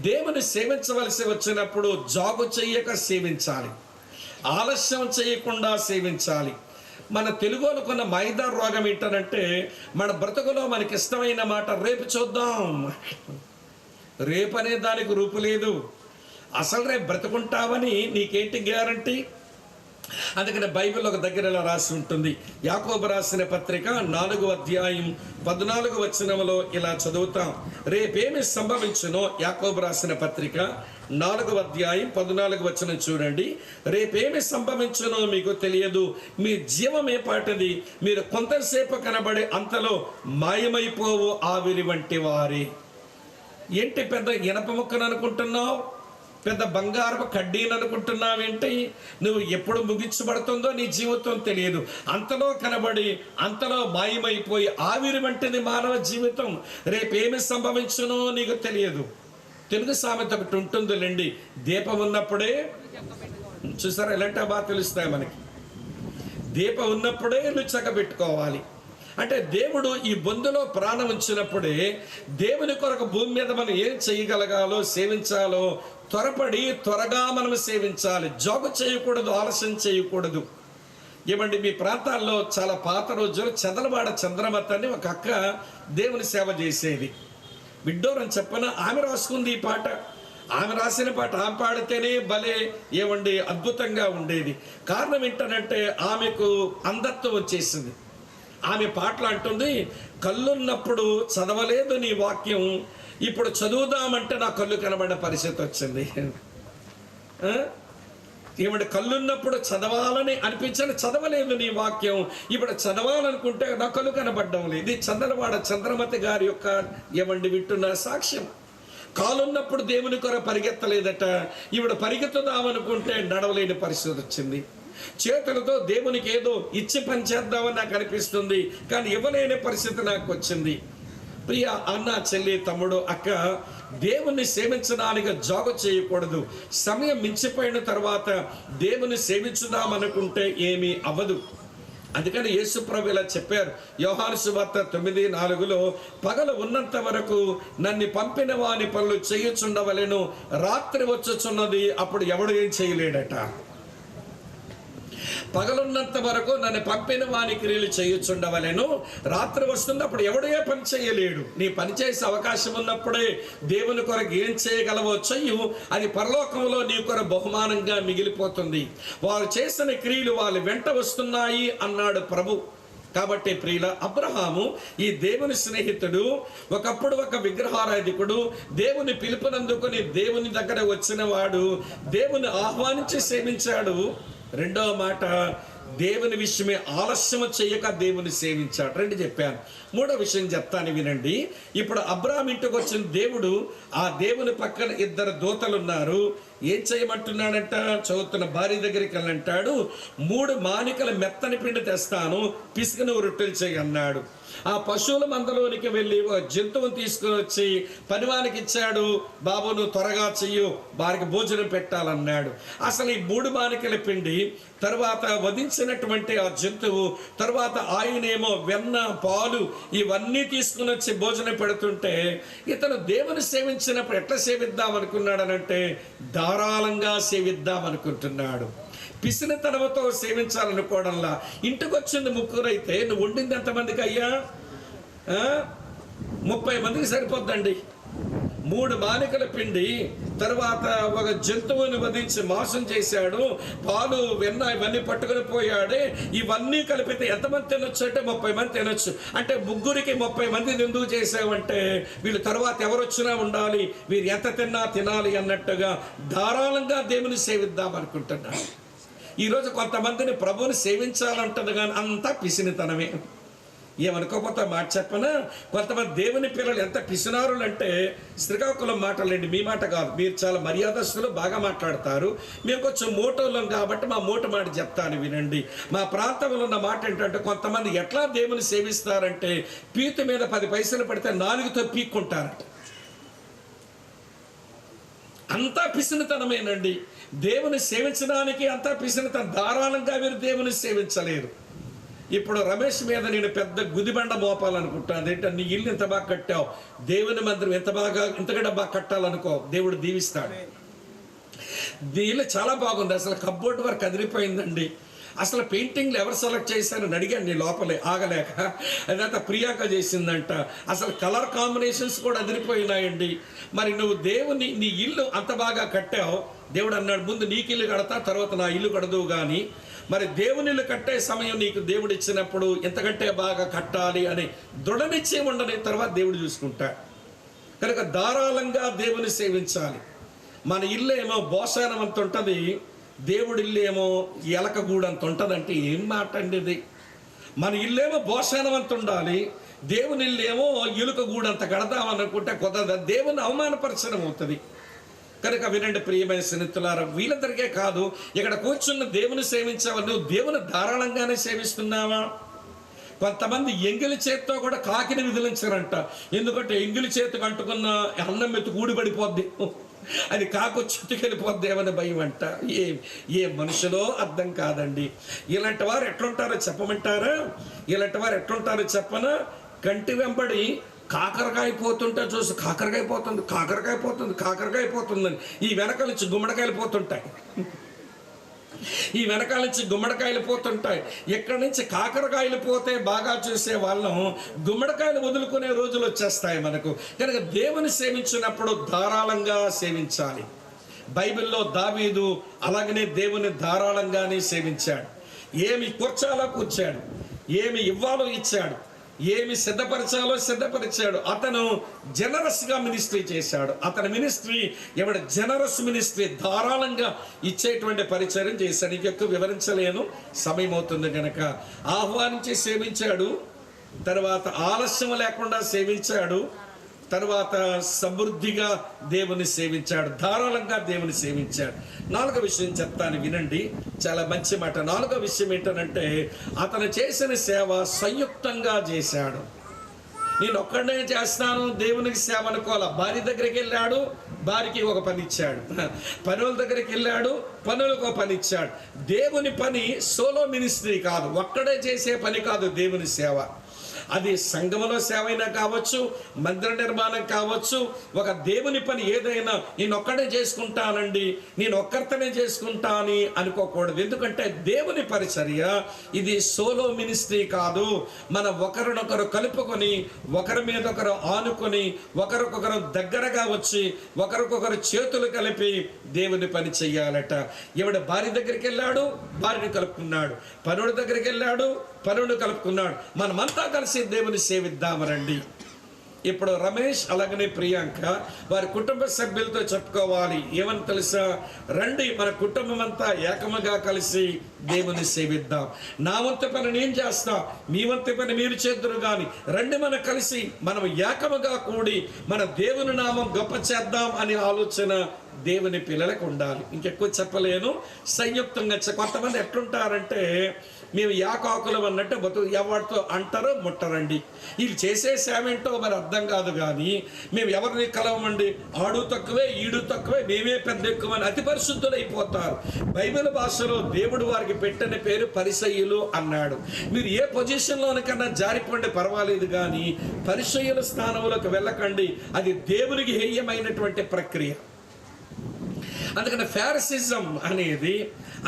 దేవుని సేవించవలసి వచ్చినప్పుడు జాగు చెయ్యక సేవించాలి, ఆలస్యం చేయకుండా సేవించాలి. మన తెలుగులోకున్న మైదా రోగం ఏంటనంటే మన బ్రతుకులో మనకి ఇష్టమైన మాట రేపు చూద్దాం, రేపు అనే దానికి రూపు లేదు. అసలు రేపు బ్రతుకుంటావని నీకేంటి గ్యారంటీ? అందుకని బైబిల్ ఒక దగ్గర ఇలా రాసి ఉంటుంది. యాకోబు రాసిన పత్రిక 4వ అధ్యాయం 14వ వచనంలో ఇలా చదువుతాం. రేపేమి సంభవించునో, యాకోబు రాసిన పత్రిక 4వ అధ్యాయం 14వ వచనం చూడండి. రేపేమి సంభవించునో మీకు తెలియదు, మీ జీవం ఏ పాటిది, మీరు కొంతసేపు కనబడే అంతలో మాయమైపోవు ఆవిరి వంటి వారి. ఏంటి పెద్ద ఇనప ముక్కను అనుకుంటున్నావు, పెద్ద బంగారపు కడ్డీని అనుకుంటున్నావేంటి? నువ్వు ఎప్పుడు ముగించబడుతుందో నీ జీవితం తెలియదు. అంతలో కనబడి అంతలో మాయమైపోయి ఆవిరి వంటిది మానవ జీవితం. రేపేమి సంభవించునో నీకు తెలియదు. తెలుగు సామెత ఒకటి ఉంటుందిలేండి, దీపం ఉన్నప్పుడే, చూసారా ఎలాంటి బాగా తెలుస్తాయి మనకి, దీపం ఉన్నప్పుడే ఇల్లు చక్కబెట్టుకోవాలి. అంటే దేవుడు ఈ బొందులో ప్రాణం ఉంచినప్పుడే దేవుని కొరకు భూమి మీద మనం ఏం చేయగలగాలో, సేవించాలో త్వరపడి త్వరగా మనం సేవించాలి. జాగు చేయకూడదు, ఆలస్యం చేయకూడదు. ఏమండి, మీ ప్రాంతాల్లో చాలా పాత రోజులు చంద్రవాడ చంద్రమత అని ఒక అక్క దేవుని సేవ చేసేది. విడ్డోరని చెప్పన ఆమె రాసుకుంది ఈ పాట. ఆమె రాసిన పాట ఆమె పాడితేనే భలే ఏమండి అద్భుతంగా ఉండేది. కారణం ఏంటనంటే ఆమెకు అంధత్వం వచ్చేసింది. ఆమె పాటలు అంటుంది, కళ్ళున్నప్పుడు చదవలేదు నీ వాక్యం, ఇప్పుడు చదువుదామంటే నా కళ్ళు కనబడిన పరిస్థితి వచ్చింది. ఏమంటే కళ్ళున్నప్పుడు చదవాలని అనిపించాలి, చదవలేదు నీ వాక్యం, ఇప్పుడు చదవాలనుకుంటే నా కళ్ళు కనబడ్డం లేదు. ఇది చంద్రవాడ చంద్రమతి గారి యొక్క ఏమండి వింటున్న సాక్ష్యం. కాలున్నప్పుడు దేవుని కొర పరిగెత్తలేదట, ఇప్పుడు పరిగెత్తుదామనుకుంటే నడవలేని పరిస్థితి వచ్చింది. చేతులతో దేవునికి ఏదో ఇచ్చి పని చేద్దామని నాకు అనిపిస్తుంది, కానీ ఇవ్వలేని పరిస్థితి నాకు వచ్చింది. ప్రియ అన్న, చెల్లి, తమ్ముడు, అక్క, దేవుణ్ణి సేవించడానికి జాగు చేయకూడదు. సమయం మించిపోయిన తర్వాత దేవుని సేవించుదామనుకుంటే ఏమీ అవ్వదు. అందుకని యేసు ప్రభు ఇలా చెప్పారు. యోహాను సువార్త 9:4లో పగలు ఉన్నంత వరకు నన్ను పంపిన వాని పనులు చేయుచుండవలెను, రాత్రి వచ్చుచున్నది అప్పుడు ఎవడు ఏం చేయలేడట. పగలున్నంత వరకు నన్ను పంపిన వాని క్రియలు చేయుచుండవలెను, రాత్రి వస్తుంది అప్పుడు ఎవడే పని చేయలేడు. నీ పని చేసే అవకాశం ఉన్నప్పుడే దేవుని కొరకు ఏం చేయగలవో చెయ్యు, అది పరలోకంలో నీ కొరకు బహుమానంగా మిగిలిపోతుంది. వారు చేసిన క్రియలు వాళ్ళ వెంట వస్తున్నాయి అన్నాడు ప్రభు. కాబట్టి ప్రియుల, అబ్రహాము ఈ దేవుని స్నేహితుడు, ఒకప్పుడు ఒక విగ్రహారాధికుడు, దేవుని పిలుపునందుకుని దేవుని దగ్గర వచ్చిన వాడు, దేవుని ఆహ్వానించి సేవించాడు. రెండవ మాట, దేవుని విషయమే ఆలస్యం చేయక దేవుని సేవించాడు. రెండు చెప్పాను. మూడో విషయం చెప్తాను, వినండి. ఇప్పుడు అబ్రాహాము ఇంటికి వచ్చిన దేవుడు, ఆ దేవుని పక్కన 2 దూతలు ఉన్నారు. ఏం చేయమంటున్నాడంట? చదువుతున్న భార్య దగ్గరికి వెళ్ళంటాడు, 3 మానికల మెత్తని పిండి తెస్తాను, పిసికిన రొట్టెలు చేయి అన్నాడు. ఆ పశువుల మందలోనికి వెళ్ళి ఒక జంతువుని తీసుకుని వచ్చి పనివానికి ఇచ్చాడు. బాబు నువ్వు త్వరగా చెయ్యు, వారికి భోజనం పెట్టాలన్నాడు. అసలు ఈ 3 మానికల పిండి, తర్వాత వధించినటువంటి ఆ జంతువు, తర్వాత ఆయనేమో వెన్న పాలు ఇవన్నీ తీసుకుని వచ్చి భోజనం పెడుతుంటే ఇతను దేవుని సేవించినప్పుడు ఎట్లా సేవిద్దాం అనుకున్నాడనంటే ధారాళంగా సేవిద్దాం అనుకుంటున్నాడు. పిసినితనంతో సేవించాలనుకోవడంలా. ఇంటికి వచ్చింది 3 అయితే నువ్వు వండింది ఎంతమందికి అయ్యా? 30 మందికి సరిపోద్దండి. 3 మానికల పిండి, తర్వాత ఒక జంతువుని వధించి మోసం చేశాడు, పాలు వెన్న ఇవన్నీ పట్టుకుని పోయాడే, ఇవన్నీ కలిపితే ఎంతమంది తినొచ్చు అంటే 30 మంది తినొచ్చు. అంటే 3కి 30 మందిని ఎందుకు చేసావంటే వీళ్ళు తర్వాత ఎవరు వచ్చినా ఉండాలి, వీరు ఎంత తిన్నా తినాలి అన్నట్టుగా ధారాళంగా దేవుని సేవిద్దాం అనుకుంటున్నాను. ఈరోజు కొంతమందిని ప్రభువుని సేవించాలంటుంది కానీ అంతా పిసినితనమే. ఏమనుకోకపోతే మాట చెప్పనా, కొంతమంది దేవుని పిల్లలు ఎంత పిసినారులు అంటే, శ్రీకాకుళం మాటలండి, మీ మాట కాదు, మీరు చాలా మర్యాదస్తులు, బాగా మాట్లాడతారు. మేము కొంచెం మోటోళ్ళం కాబట్టి మా మోట మాట చెప్తాను వినండి. మా ప్రాంతంలో ఉన్న మాట ఏంటంటే, కొంతమంది ఎట్లా దేవుని సేవిస్తారంటే పీతు మీద 10 పైసలు పడితే 4తో పీక్కుంటారట. అంతా పిసినితనమేనండి. దేవుని సేవించడానికి అంతా పిసినితనం. ధారాళంగా మీరు దేవుని సేవించలేరు. ఇప్పుడు రమేష్ మీద నేను పెద్ద గుదిబండ మోపాలనుకుంటాను. అదేంటే నీ ఇల్లు ఎంత బాగా కట్టావు, దేవుని మందిరం ఇంతకంటే బాగా కట్టాలనుకో, దేవుడు దీవిస్తాడు. ఇల్లు చాలా బాగుంది, అసలు కబ్బోర్డ్ వర్క్ అదిరిపోయిందండి, అసలు పెయింటింగ్లు ఎవరు సెలెక్ట్ చేశారని అడిగాను నీ లోపలే ఆగలేక. అదంతా ప్రియాంక చేసిందంట. అసలు కలర్ కాంబినేషన్స్ కూడా అదిరిపోయినాయండి. మరి నువ్వు దేవుని నీ ఇల్లు అంత బాగా కట్టావు, దేవుడు అన్నాడు ముందు నీకు ఇల్లు కడతా, తర్వాత నా ఇల్లు కడదువు. కానీ మరి దేవుని ఇల్లు కట్టే సమయం నీకు దేవుడు ఇచ్చినప్పుడు ఎంతకంటే బాగా కట్టాలి అని దృఢ నిశ్చయం ఉండని తర్వాత దేవుడు చూసుకుంటాడు. కనుక ధారాళంగా దేవుని సేవించాలి. మన ఇల్లు ఏమో బోసానం అంత ఉంటుంది, దేవుడి ఇల్లు ఏమో ఎలకగూడు అంత ఉంటుందంటే ఏం మాట అండి ఇది? మన ఇల్లేమో బోసానం అంత ఉండాలి, దేవుని ఇల్లు ఏమో ఎలుకగూడు అంత కడదామనుకుంటే కుదరదు, దేవుని అవమానపరచడం అవుతుంది. కనుక వినండి ప్రియమైన స్నేహితులారా, వీళ్ళందరికీ కాదు, ఇక్కడ కూర్చున్న దేవుని సేవించావా, నువ్వు దేవుని ధారాళంగానే సేవిస్తున్నావా? కొంతమంది ఎంగిలి చేతితో కూడా కాకిని విదిలించారంట. ఎందుకంటే ఎంగిలి చేతికి అంటుకున్న అన్నం మెతుకు ఊడిపడిపోద్ది, అది కాకు చుట్టుకెళ్ళిపోద్ది ఏమని భయం అంట. ఏ మనుషులో అర్థం కాదండి. ఇలాంటి వారు ఎట్లుంటారో చెప్పమంటారా? ఇలాంటి వారు ఎట్లుంటారో చెప్పనా? కంటి వెంబడి కాకరకాయ పోతుంటే చూసి కాకరకాయ పోతుంది, కాకరకాయ పోతుంది, కాకరకాయ పోతుందని ఈ వెనకాల నుంచి గుమ్మడికాయలు పోతుంటాయి, ఈ వెనకాల నుంచి గుమ్మడికాయలు పోతుంటాయి. ఎక్కడి నుంచి కాకరకాయలు పోతే బాగా చూసే వాళ్ళం గుమ్మడికాయలు వదులుకునే రోజులు వచ్చేస్తాయి మనకు. కనుక దేవుని సేవించినప్పుడు ధారాళంగా సేవించాలి. బైబిల్లో దావీదు అలాగనే దేవుని ధారాళంగానే సేవించాడు. ఏమి కూర్చాలో కూర్చాడు, ఏమి ఇవ్వాలో ఇచ్చాడు, ఏమి సిద్ధపరచాలో సిద్ధపరిచాడు. అతను జనరస్గా మినిస్ట్రీ చేశాడు. అతని మినిస్ట్రీ ఎవడ జనరస్ మినిస్ట్రీ, ధారాళంగా ఇచ్చేటువంటి పరిచయం చేశాడు. నీకు ఎక్కువ వివరించలేను, సమయం అవుతుంది కనుక. ఆహ్వానించి సేవించాడు, తర్వాత ఆలస్యం లేకుండా సేవించాడు, తర్వాత సమృద్ధిగా దేవుని సేవించాడు, ధారాళంగా దేవుని సేవించాడు. 4వ విషయం చెప్తాను వినండి, చాలా మంచి మాట. 4వ విషయం ఏంటంటే అతను చేసిన సేవ సంయుక్తంగా చేశాడు. నేను ఒక్కడనే చేస్తాను దేవునికి సేవ అనుకోవాలా. భార్య దగ్గరికి వెళ్ళాడు, భార్యకి ఒక పని ఇచ్చాడు. పనుల దగ్గరికి వెళ్ళాడు, పనులకు ఒక పని ఇచ్చాడు. దేవుని పని సోలో మినిస్ట్రీ కాదు, ఒక్కడే చేసే పని కాదు దేవుని సేవ. అది సంఘములో సేవ అయినా కావచ్చు, మందిర నిర్మాణం కావచ్చు, ఒక దేవుని పని ఏదైనా నేను ఒక్కడే చేసుకుంటానండి, నేను ఒక్కరితోనే చేసుకుంటా అని అనుకోకూడదు. ఎందుకంటే దేవుని పరిచర్య ఇది సోలో మినిస్ట్రీ కాదు. మనం ఒకరినొకరు కలుపుకొని, ఒకరి మీద ఒకరు ఆనుకొని, ఒకరికొకరు దగ్గరగా వచ్చి, ఒకరికొకరు చేతులు కలిపి దేవుని పని చెయ్యాలట. ఎవడు భార్య దగ్గరికి వెళ్ళాడు, భార్యను కలుపుకున్నాడు, పనుడి దగ్గరికి వెళ్ళాడు, పనుడు కలుపుకున్నాడు. మనమంతా కలిసి దేవుని సేవిద్దామరండి. ఇప్పుడు రమేష్ అలాగనే ప్రియాంక వారి కుటుంబ సభ్యులతో చెప్పుకోవాలి. ఏమని తెలుసా? రండి మన కుటుంబం అంతా ఏకముగా కలిసి దేవుని సేవిద్దాం. నా వంతు పని నేను చేస్తా, మీ వంతు పని మీరు చేద్దరు కానీ రండి మనం కలిసి మనం ఏకముగా కూడి మన దేవుని నామం గొప్ప చేద్దాం అనే ఆలోచన దేవుని పిల్లలకు ఉండాలి. ఇంకెక్కువ చెప్పలేను. సంయుక్తంగా కొంతమంది ఎట్లుంటారంటే మేము యాకాకులం అన్నట్టు ఎవరితో అంటారో ముట్టరండి. వీళ్ళు చేసే సేవేంటో మరి అర్థం కాదు కానీ మేము ఎవరిని కలవమండి, ఆడు తక్కువే ఈడు తక్కువే మేమే పెద్ద ఎక్కువ అని అతి పరిశుద్ధులు అయిపోతారు. బైబిల్ భాషలో దేవుడు వారికి పెట్టిన పేరు పరిసయ్యులు అన్నాడు. మీరు ఏ పొజిషన్లోనికన్నా జారిపోండి పర్వాలేదు కానీ పరిసయ్యుల స్థానంలోకి వెళ్ళకండి. అది దేవునికి హేయమైనటువంటి ప్రక్రియ. అందుకని ఫారిసిజం అనేది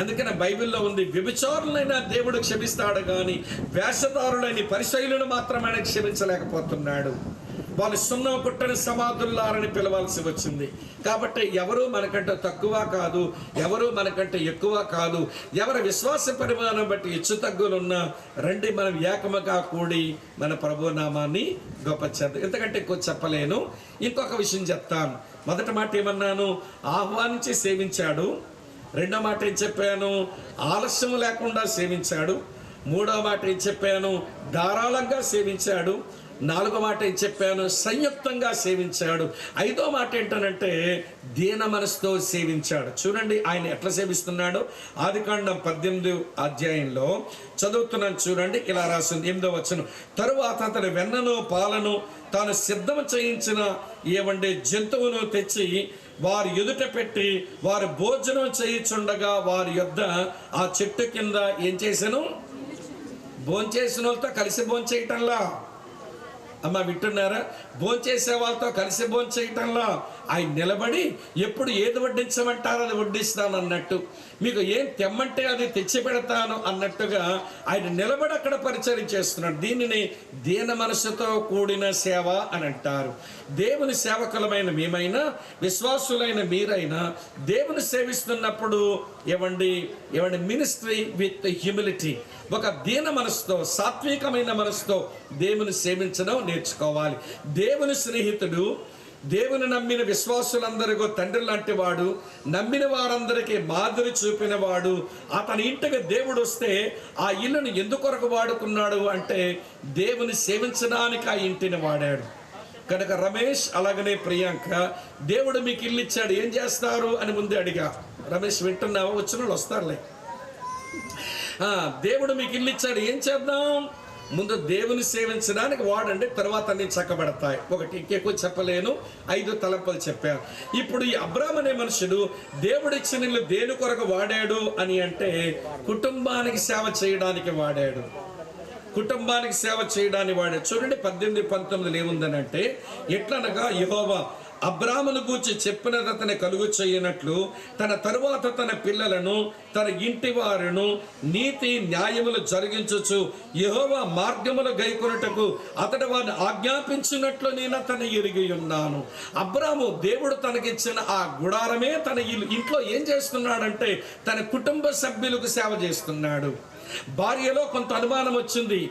అందుకని బైబిల్లో ఉంది, వ్యభిచారులైన దేవుడు క్షమిస్తాడు కానీ వేషధారులైన పరిసయ్యులను మాత్రమే క్షమించలేకపోతున్నాడు. వాళ్ళు సున్నం పుట్టని సమాధుల్లారని పిలవాల్సి వచ్చింది. కాబట్టి ఎవరు మనకంటే తక్కువ కాదు, ఎవరు మనకంటే ఎక్కువ కాదు. ఎవరి విశ్వాస పరిమాణం బట్టి హెచ్చు తగ్గులున్నా రండి మనం ఏకముగా కూడి మన ప్రభు నామాన్ని గొప్ప చేద్దాం. ఎందుకంటే ఎక్కువ చెప్పలేను. ఇంకొక విషయం చెప్తాను. మొదటి మాట ఏమన్నాను? ఆహ్వానించి సేవించాడు. రెండో మాట ఏం చెప్పాను? ఆలస్యం లేకుండా సేవించాడు. మూడో మాట ఏం చెప్పాను? ధారాళంగా సేవించాడు. నాలుగో మాట ఏం చెప్పాను? సంయుక్తంగా సేవించాడు. ఐదో మాట ఏంటనంటే దీన మనసుతో సేవించాడు. చూడండి ఆయన ఎట్లా సేవిస్తున్నాడు. ఆదికాండం 18 అధ్యాయంలో చదువుతున్నాను చూడండి. ఇలా రాసింది 8వ వచనం. తరువాత అతని వెన్నను పాలను తాను సిద్ధం చేయించిన జంతువును తెచ్చి వారి ఎదుట పెట్టి వారు భోజనం చేయించుండగా వారి యొద్ద ఆ చెట్టు కింద ఏం చేశాను? భోంచేసిన వాళ్ళతో కలిసి భోంచేయటంలా. అమ్మ వింటున్నారా? భోంచేసే వాళ్ళతో కలిసి భోంచేయటంలో ఆయన నిలబడి ఎప్పుడు ఏది వడ్డించమంటారో అది వడ్డిస్తాను అన్నట్టు, మీకు ఏం తెమ్మంటే అది తెచ్చి పెడతాను అన్నట్టుగా ఆయన నిలబడి అక్కడ పరిచయం చేస్తున్నాడు. దీనిని దీన మనసుతో కూడిన సేవ అని అంటారు. దేవుని సేవకులమైన మేమైనా విశ్వాసులైన మీరైనా దేవుని సేవిస్తున్నప్పుడు ఏవండి మినిస్ట్రీ విత్ హ్యూమిలిటీ, ఒక దీన మనసుతో సాత్వికమైన మనసుతో దేవుని సేవించడం నేర్చుకోవాలి. దేవుని స్నేహితుడు, దేవుని నమ్మిన విశ్వాసులందరికీ తండ్రి లాంటి వాడు, నమ్మిన వారందరికీ మాదిరి చూపిన వాడు. అతని ఇంటికి దేవుడు వస్తే ఆ ఇల్లును ఎందుకొరకు వాడుకున్నాడు అంటే దేవుని సేవించడానికి ఆ ఇంటిని వాడాడు. కనుక రమేష్ అలాగనే ప్రియాంక దేవుడు మీకు ఇల్లు ఇచ్చాడు, ఏం చేస్తారు అని ముందే అడిగా. రమేష్ వింటున్నావా? వచ్చిన వాళ్ళు వస్తారులే. దేవుడు మీకు ఇల్లు ఇచ్చాడు, ఏం చేద్దాం? ముందు దేవుని సేవించడానికి వాడండి, తర్వాత అన్ని చక్కబడతాయి. ఒకటి ఇంకెక్కువ చెప్పలేను, 5 తలంపులు చెప్పాను. ఇప్పుడు ఈ అబ్రాహాము అనే మనుషుడు దేవుడిచ్చిన ఇల్లు దేని కొరకు వాడాడు అని అంటే కుటుంబానికి సేవ చేయడానికి వాడాడు. కుటుంబానికి సేవ చేయడానికి వాడాడు. చూడండి 18-19 ఏముందని అంటే, ఎట్లనగా యెహోవా అబ్రాహామును గూర్చి చెప్పినది అతని కలుగు చేయనట్లు తన తరువాత తన పిల్లలను తన ఇంటి వారును నీతి న్యాయములు జరిగించుచు యెహోవా మార్గములు గైకొనుటకు అతడు వారిని ఆజ్ఞాపించినట్లు నేను అతన్ని ఎరిగి ఉన్నాను. అబ్రాహాము దేవుడు తనకిచ్చిన ఆ గుడారమే తన ఇంట్లో ఏం చేస్తున్నాడంటే తన కుటుంబ సభ్యులకు సేవ చేస్తున్నాడు. భార్యలో కొంత అనుమానం వచ్చింది,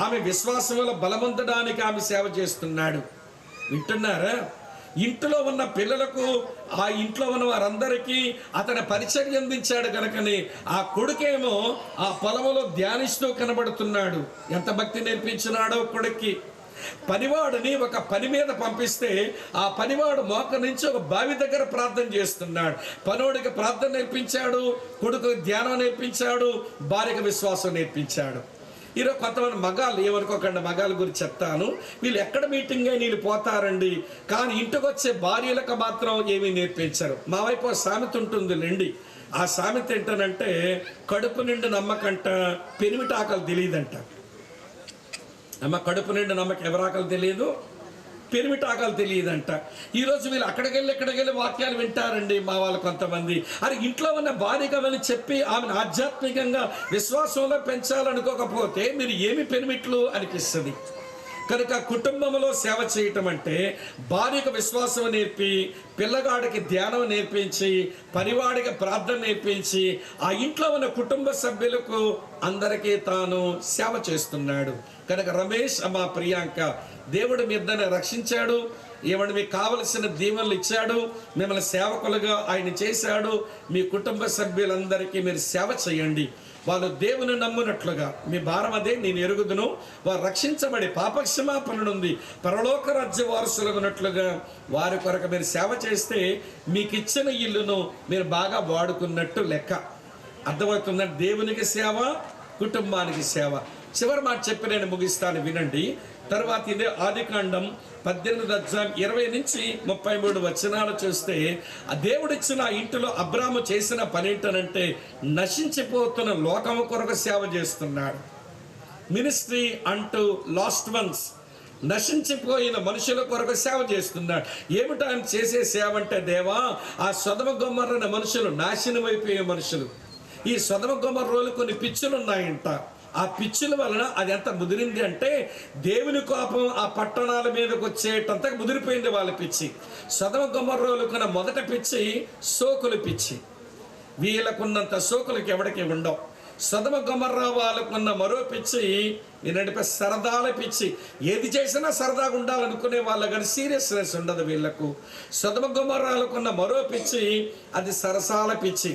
ఆమె విశ్వాసములో బలవంతడానికి ఆమె సేవ చేస్తున్నాడు. వింటున్నారా? ఇంట్లో ఉన్న పిల్లలకు, ఆ ఇంట్లో ఉన్న వారందరికీ అతని పరిచర్య అందించాడు కనుకనే ఆ కొడుకేమో ఆ పొలంలో ధ్యానిస్తూ కనబడుతున్నాడు. ఎంత భక్తి నేర్పించినాడో కొడుక్కి. పనివాడిని ఒక పని మీద పంపిస్తే ఆ పనివాడు మోక నుంచి ఒక బావి దగ్గర ప్రార్థన చేస్తున్నాడు. పనోడికి ప్రార్థన నేర్పించాడు, కొడుకు ధ్యానం నేర్పించాడు, భార్యకు విశ్వాసం నేర్పించాడు. ఈరోజు కొంతమంది మగాళ్ళు ఏమనుకోకండి, మగాళ్ళ గురించి చెప్తాను. వీళ్ళు ఎక్కడ మీటింగ్ అయినా వీళ్ళు పోతారండి, కానీ ఇంటికి వచ్చే భార్యలకు మాత్రం ఏమీ నేర్పించరు. మా వైపు సామెత ఉంటుంది లేండి. ఆ సామెత ఏంటనంటే కడుపు నిండు నమ్మకంట పెనిమిటాకలు తెలియదంట. అమ్మ కడుపు నిండు నమ్మకం ఎవరాకలు తెలియదు, పెరిమిటాకలు తెలియదంట. ఈరోజు వీళ్ళు అక్కడికెళ్ళి వాక్యాలు వింటారండి మా వాళ్ళు కొంతమంది. అది ఇంట్లో ఉన్న భార్యకమని చెప్పి ఆమెను ఆధ్యాత్మికంగా విశ్వాసంలో పెంచాలనుకోకపోతే మీరు ఏమి పెనిమిట్లు అనిపిస్తుంది. కనుక కుటుంబంలో సేవ చేయటం అంటే భార్యకు విశ్వాసం నేర్పి, పిల్లగాడికి ధ్యానం నేర్పించి, పనివాడికి ప్రార్థన నేర్పించి, ఆ ఇంట్లో ఉన్న కుటుంబ సభ్యులకు అందరికీ తాను సేవ చేస్తున్నాడు. కనుక రమేష్, అమ్మ ప్రియాంక, దేవుడు మీ ఇద్దరిని రక్షించాడు. ఏమంటే మీకు కావలసిన దీవెనలు ఇచ్చాడు, మిమ్మల్ని సేవకులుగా ఆయన చేశాడు. మీ కుటుంబ సభ్యులందరికీ మీరు సేవ చేయండి. వాళ్ళు దేవుని నమ్మునట్లుగా, మీ భారం అదే నేను ఎరుగుదును, వారు రక్షించబడి పాపక్షమాపణ నుండి పరలోక రాజ్య వారసులున్నట్లుగా వారి కొరకు మీరు సేవ చేస్తే మీకు ఇచ్చిన ఇల్లును మీరు బాగా వాడుకున్నట్టు లెక్క. అర్థమవుతుందండి? దేవునికి సేవ, కుటుంబానికి సేవ. చివరి మాట చెప్పి నేను ముగిస్తాను, వినండి. తర్వాత ఇదే ఆదికాండం 18:20-33 చూస్తే, ఆ దేవుడిచ్చిన ఇంటిలో అబ్రాము చేసిన పని ఏంటనంటే నశించిపోతున్న లోకము కొరకు సేవ చేస్తున్నాడు. మినిస్ట్రీ అంటూ లాస్ట్ వన్స్, నశించిపోయిన మనుషుల కొరకు సేవ చేస్తున్నాడు. ఏమిటి ఆయన చేసే సేవ అంటే, దేవా ఆ సొదొమ గొమొర్రా మనుషులు నాశనం అయిపోయే మనుషులు. ఈ సొదొమ గొమొర్రాలో కొన్ని పిచ్చులు ఉన్నాయంట. ఆ పిచ్చుల వలన అది ఎంత ముదిరింది అంటే దేవుని కోపం ఆ పట్టణాల మీదకి వచ్చేటంత ముదిరిపోయింది వాళ్ళ పిచ్చి. సొదొమ గొమొర్రాలకున్న మొదట పిచ్చి సోకుల పిచ్చి. వీళ్ళకున్నంత సోకులకి ఎవరికి ఉండవు. సొదొమ గొమొర్రా వాళ్ళకున్న మరో పిచ్చి ఏంటంటే సరదాల పిచ్చి. ఏది చేసినా సరదాగా ఉండాలనుకునే వాళ్ళు, కానీ సీరియస్నెస్ ఉండదు వీళ్ళకు. సొదొమ గొమొర్రాలకున్న మరో పిచ్చి అది సరసాల పిచ్చి.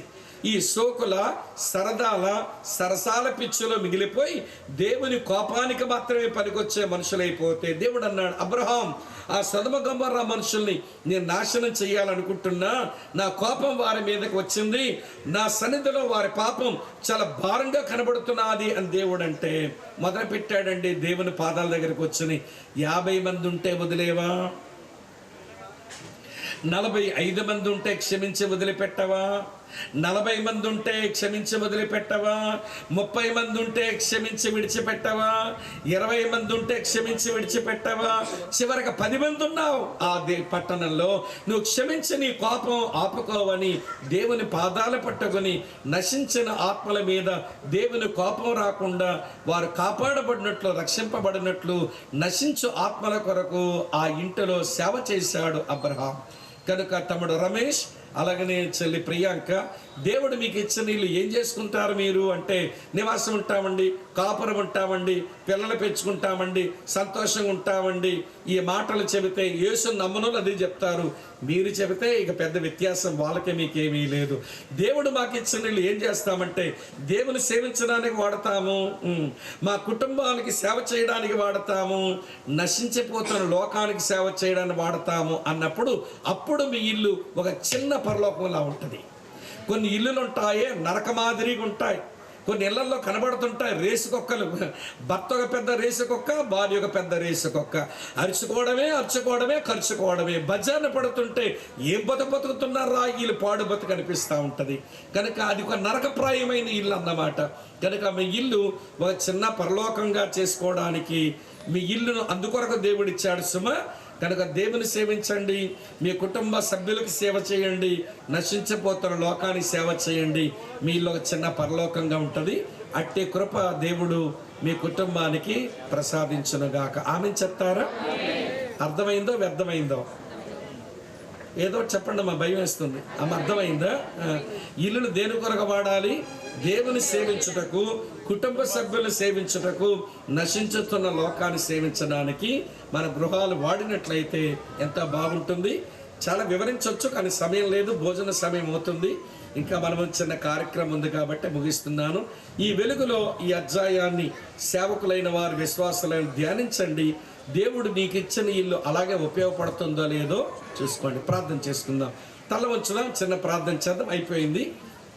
ఈ సోకుల, సరదాల, సరసాల పిచ్చిలో మిగిలిపోయి దేవుని కోపానికి మాత్రమే పనికొచ్చే మనుషులైపోతే, దేవుడు అన్నాడు, అబ్రహాం ఆ సొదొమ గొమొర్రా మనుషుల్ని నేను నాశనం చేయాలనుకుంటున్నా, నా కోపం వారి మీదకి వచ్చింది, నా సన్నిధిలో వారి పాపం చాలా భారంగా కనబడుతున్నది అని దేవుడు అంటే మొదలు పెట్టాడండి. దేవుని పాదాల దగ్గరికి వచ్చి 50 మంది ఉంటే వదిలేవా? 45 మంది ఉంటే క్షమించి వదిలిపెట్టవా? 40 మంది ఉంటే క్షమించి వదిలిపెట్టవా? 30 మంది ఉంటే క్షమించి విడిచిపెట్టవా? 20 మంది ఉంటే క్షమించి విడిచిపెట్టవా? చివరికి 10 మంది ఉన్నావు ఆ పట్టణంలో, నువ్వు క్షమించి నీ కోపం ఆపుకోవని దేవుని పాదాలు పట్టుకొని నశించిన ఆత్మల మీద దేవుని కోపం రాకుండా వారు కాపాడబడినట్లు, రక్షింపబడినట్లు నశించు ఆత్మల కొరకు ఆ ఇంటిలో సేవ చేశాడు అబ్రహాం. కనుక తమ్ముడు రమేష్, అలాగనే చెల్లి ప్రియాంక, దేవుడు మీకు ఇచ్చిన ఇల్లు ఏం చేసుకుంటారు మీరు అంటే, నివాసం ఉంటామండి, కాపురం ఉంటామండి, పిల్లలు పెంచుకుంటామండి, సంతోషంగా ఉంటామండి. ఈ మాటలు చెబితే యేసు నమ్మనులు అది చెప్తారు. మీరు చెబితే ఇక పెద్ద వ్యత్యాసం వాళ్ళకే మీకేమీ లేదు. దేవుడు మాకు ఇచ్చిన ఇల్లు ఏం చేస్తామంటే దేవుని సేవించడానికి వాడతాము, మా కుటుంబానికి సేవ చేయడానికి వాడతాము, నశించిపోతున్న లోకానికి సేవ చేయడానికి వాడతాము అన్నప్పుడు అప్పుడు మీ ఇల్లు ఒక చిన్న పరలోకంలా ఉంటుంది. కొన్ని ఇల్లులు ఉంటాయి నరక మాదిరిగా ఉంటాయి. కొన్ని ఇళ్లలో కనబడుతుంటాయి రేసుకొక్కలు. భర్త ఒక పెద్ద రేసుకొక్క, భార్య ఒక పెద్ద రేసుకొక్క. అరుచుకోవడమే ఖర్చుకోవడమే. బజార్న పడుతుంటే ఏం బతుకుతున్నారా వీళ్ళు పాడు బతుకు అనిపిస్తూ ఉంటుంది. కనుక అది ఒక నరకప్రాయమైన ఇల్లు అన్నమాట. కనుక మీ ఇల్లు ఒక చిన్న పరలోకంగా చేసుకోవడానికి మీ ఇల్లును అందుకొరకు దేవుడిచ్చాడు సుమ. కనుక దేవుని సేవించండి, మీ కుటుంబ సభ్యులకు సేవ చేయండి, నశించిపోతున్న లోకానికి సేవ చేయండి. మీలో ఒక చిన్న పరలోకంగా ఉంటుంది. అట్టి కృప దేవుడు మీ కుటుంబానికి ప్రసాదించునుగాక. ఆమె చెప్తారా? అర్థమైందో వ్యర్థమైందో? ఏదో చెప్పండి, మా భయం వేస్తుంది. ఆమె అర్థమైందా? ఇల్లును దేని కొరకు వాడాలి? దేవుని సేవించుటకు, కుటుంబ సభ్యులు సేవించుటకు, నశించుతున్న లోకాన్ని సేవించడానికి మన గృహాలు వాడినట్లయితే ఎంత బాగుంటుంది. చాలా వివరించవచ్చు, కానీ సమయం లేదు, భోజన సమయం అవుతుంది. ఇంకా మనం చిన్న కార్యక్రమం ఉంది కాబట్టి ముగిస్తున్నాను. ఈ వెలుగులో ఈ అధ్యాయాన్ని సేవకులైన వారు, విశ్వాసులైన ధ్యానించండి. దేవుడు నీకు ఇచ్చిన ఇల్లు అలాగే ఉపయోగపడుతుందో లేదో చూసుకోండి. ప్రార్థన చేసుకుందాం. తల వంచుదాం, చిన్న ప్రార్థన చేద్దాం. అయిపోయింది.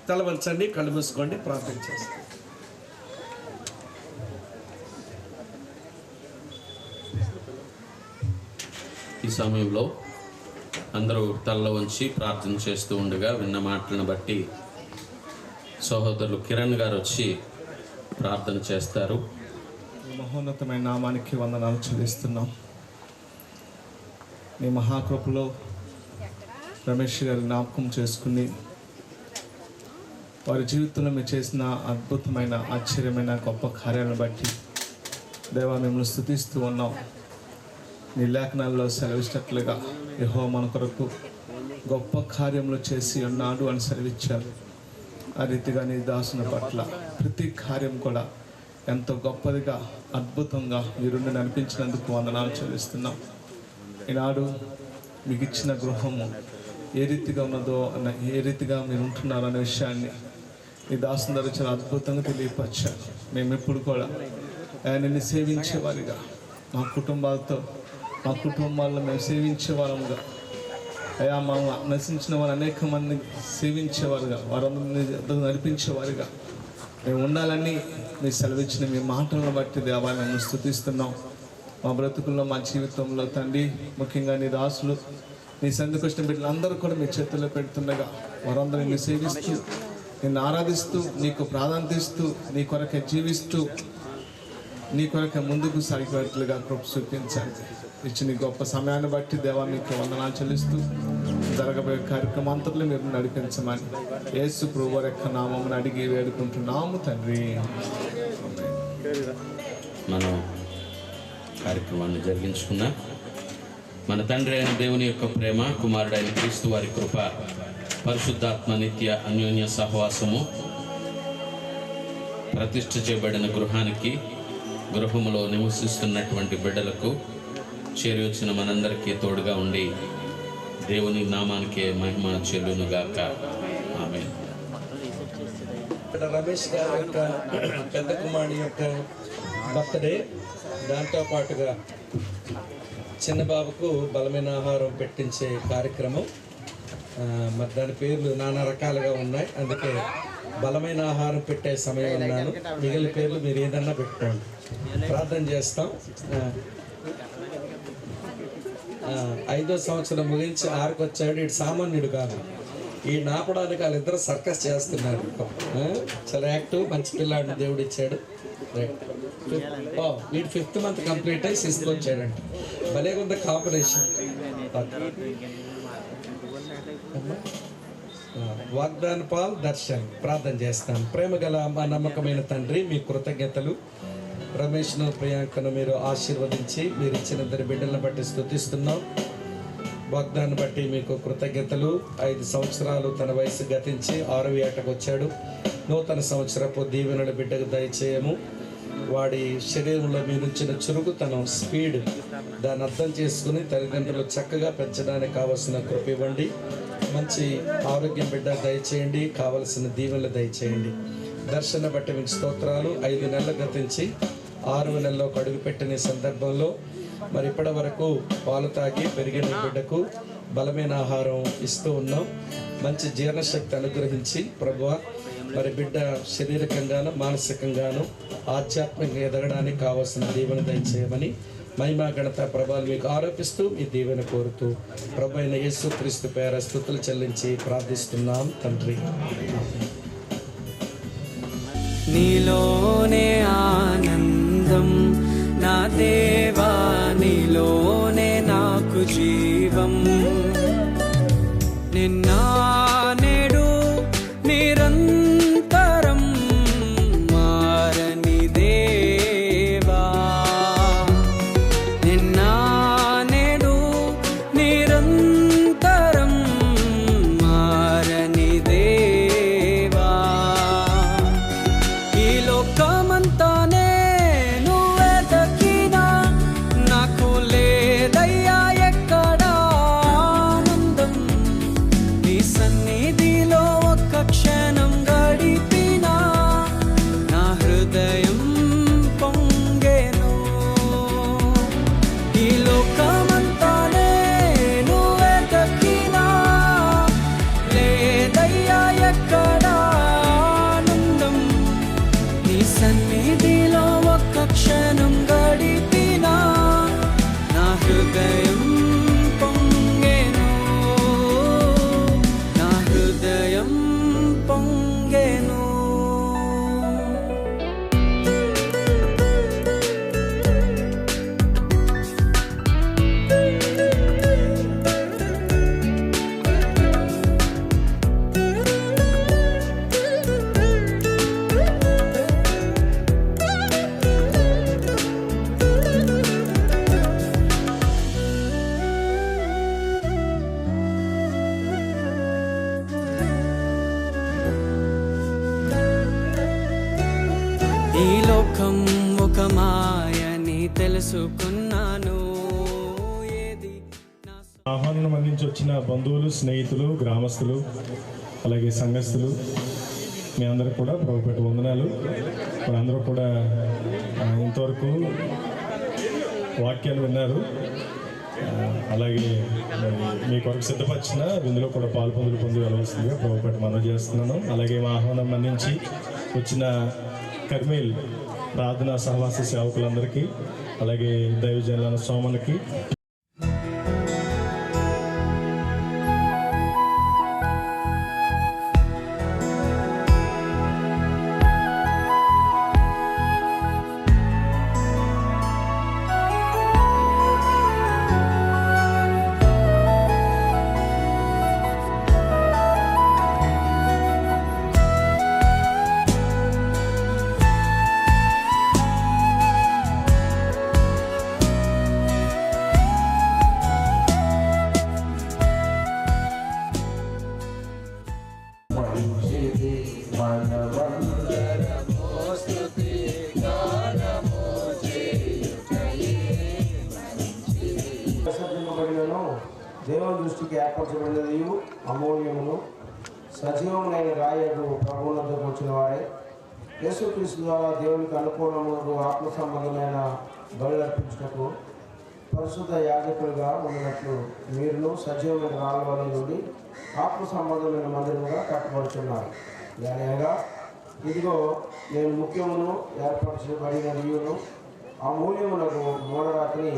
తల వంచండి, కళ్ళు మూసుకోండి, ప్రార్థన చేస్తాం. ఈ సమయంలో అందరూ తల్ల వంచి ప్రార్థన చేస్తూ ఉండగా విన్న మాటలను బట్టి సహోదరులు కిరణ్ గారు వచ్చి ప్రార్థన చేస్తారు. మహోన్నతమైన నామానికి వందనాలు చెల్లిస్తున్నాం. నీ మహాకృపలో రమేష్ గారి జ్ఞాపకం చేసుకుని వారి జీవితంలో మీరు చేసిన అద్భుతమైన, ఆశ్చర్యమైన, గొప్ప కార్యాలను బట్టి దేవా మిమ్మల్ని స్తుతిస్తూ ఉన్నాం. నీ లేఖనాల్లో సెలవిచ్చినట్లుగా యెహోవా మన కొరకు గొప్ప కార్యములు చేసి ఉన్నాడు అని సెలవిచ్చారు. ఆ రీతిగా నీ దాసుని పట్ల ప్రతి కార్యం కూడా ఎంతో గొప్పదిగా అద్భుతంగా మీరుండి నడిపించినందుకు వందనాలు చెల్లిస్తున్నాం. ఈనాడు మీకు ఇచ్చిన గృహము ఏ రీతిగా ఉన్నదో ఏ రీతిగా మీరు ఉంటున్నారు అనే విషయాన్ని ఈ దాసుని ద్వారా చాలా అద్భుతంగా తెలియపరిచారు. మేము ఎప్పుడు కూడా ఆయనని సేవించేవారిగా మా కుటుంబాల్లో మేము సేవించేవారముగా అయా మా నశించిన వారు అనేక మంది సేవించేవారుగా వారందరినీ నడిపించేవారుగా మేము ఉండాలని మీరు సెలవిచ్చిన మీ మాటలను బట్టి దేవా మేము స్తుతిస్తున్నాం. మా బ్రతుకుల్లో మా జీవితంలో తండ్రి ముఖ్యంగా నీ దాసులు నీ సందుకు వచ్చిన బిడ్డలందరూ కూడా మీ చేతుల్లో పెడుతుండగా వారందరూ నిన్ను సేవిస్తూ నిన్ను ఆరాధిస్తూ నీకు ప్రాధాన్యత ఇస్తూ నీ కొరకే జీవిస్తూ నీ కొరకే ముందుకు సాగినట్లుగా కృప చూపించండి. ఇచ్చిన గొప్ప సమయాన్ని బట్టి దేవా మీకు వందనాలు చెల్లిస్తూ జరగబోయే కార్యక్రమం అంతట్లో మీరు నడిపించమని యేసు ప్రభువు యొక్క నామమును అడిగి వేడుకుంటున్నాము తండ్రి. మనం కార్యక్రమాన్ని జరిగించుకున్నా. మన తండ్రి అయిన దేవుని యొక్క ప్రేమ, కుమారుడైన క్రీస్తు వారి కృప, పరిశుద్ధాత్మ నిత్య అన్యోన్య సహవాసము ప్రతిష్ఠ చేయబడిన గృహములో నివసిస్తున్నటువంటి బిడ్డలకు చేరి వచ్చిన మనందరికీ తోడుగా ఉండి దేవుని నామానికే మహిమ చెల్లునుగాక. ఆమేన్. రమేష్ గారి యొక్క పెద్ద కుమారుడి యొక్క బర్త్డే, దాంతో పాటుగా చిన్న బాబుకు బలమైన ఆహారం పెట్టించే కార్యక్రమం. మరి దాని పేర్లు నానా రకాలుగా ఉన్నాయి, అందుకే బలమైన ఆహారం పెట్టే సమయం ఉన్నాను. మిగిలిన పేర్లు మీరు ఏదన్నా పెట్టుకోండి. ప్రార్థన చేస్తాం. 5వ సంవత్సరం ముగించి 6కి వచ్చాడు. ఇటు సామాన్యుడు కాదు, ఈ నాపడానికి వాళ్ళిద్దరు సర్కస్ చేస్తున్నారు. చాలా యాక్టివ్, మంచి పిల్లాడిని దేవుడు ఇచ్చాడు. వీడు 5th మంత్ కంప్లీట్ అయ్యి 6th వచ్చాడంట. భలే కొంత కాంబినేషన్. వాగ్దాన పాల్ దర్శన్. ప్రార్థన చేస్తాం. ప్రేమ గల మా నమ్మకమైన తండ్రి, మీ కృతజ్ఞతలు. రమేష్ను, ప్రియాంకను మీరు ఆశీర్వదించి మీరు ఇచ్చిన 2 బిడ్డలను బట్టి స్తుతిస్తున్నాం. వాగ్దాన్ని బట్టి మీకు కృతజ్ఞతలు. 5 సంవత్సరాలు తన వయసు గతించి 6వ ఏటకు వచ్చాడు. నూతన సంవత్సరపు దీవెనల బిడ్డకు దయచేయము. వాడి శరీరంలో మీరుంచిన చురుకుతనం, స్పీడ్, దాన్ని అర్థం చేసుకుని తల్లిదండ్రులు చక్కగా పెంచడానికి కావలసిన కృప ఇవ్వండి. మంచి ఆరోగ్యం బిడ్డ దయచేయండి. కావలసిన దీవెనలు దయచేయండి. దర్శన బట్టి మీకు స్తోత్రాలు. 5 నెలలు గతించి 6వ నెలలో అడుగు పెట్టిన సందర్భంలో మరి ఇప్పటి వరకు పాలు తాగి పెరిగిన బిడ్డకు బలమైన ఆహారం ఇస్తూ ఉన్నాం. మంచి జీర్ణశక్తి అనుగ్రహించి ప్రభువా, మరి బిడ్డ శారీరకంగాను మానసికంగాను ఆధ్యాత్మికంగా ఎదగడానికి కావాల్సిన దీవెన దయచేయమని మహిమా ఘనత ప్రభావాలు మీకు ఆరోపిస్తూ మీ దీవెన కోరుతూ ప్రభు అయిన యేసు క్రీస్తు పేర స్తుతులు చెల్లించి ప్రార్థిస్తున్నాం తండ్రి. నీలోనే ఆనందం నా దేవా, నీలోనే నాకు జీవం. నిన్న నేడు నిరంతరం మారని దేవా, నిన్న నేడు నిరంతరం మారని దేవా. ఈ లోకమంతానే నువ్వెతకినా నాకు లేదయ్యా ఎక్కడ ఆనందం. నీ తెలుసుకున్నాను ఏది నా ఆహ్వానం అందించి వచ్చిన బంధువులు, స్నేహితులు, గ్రామస్తులు, అలాగే సంఘస్థులు మీ అందరూ కూడా ప్రభుపేట వందనాలు. మనందరూ కూడా ఇంతవరకు వాక్యాలు విన్నారు. అలాగే మీ కొరకు సిద్ధపరిచిన ఇందులో కూడా పొంది వెళ్ళవలసిందిగా ప్రభుపేట మనవి చేస్తున్నాను. అలాగే మా ఆహ్వానం అందించి వచ్చిన కర్మేల్ ప్రార్థనా సహవాస సేవకులందరికీ, అలాగే దైవజనుల సోమలకి, దేవుని దృష్టికి ఏర్పరచబడినది అమూల్యమును సజీవములైన రాయడు ప్రభువులకు వచ్చిన వారే యేసుక్రీస్తు ద్వారా దేవునికి అనుకూలములకు ఆత్మ సంబంధమైన బలులర్పించుటకు పరిశుద్ధ యాజకులుగా ఉన్నట్లు మీరును సజీవమైన రాళ్ళ నుండి ఆత్మ సంబంధమైన మందిరముగా కట్టబడుతున్నారు. అనగా ఇదిగో నేను ముఖ్యమును ఏర్పరచబడినదియును అమూల్యమునకు మూలరాతిని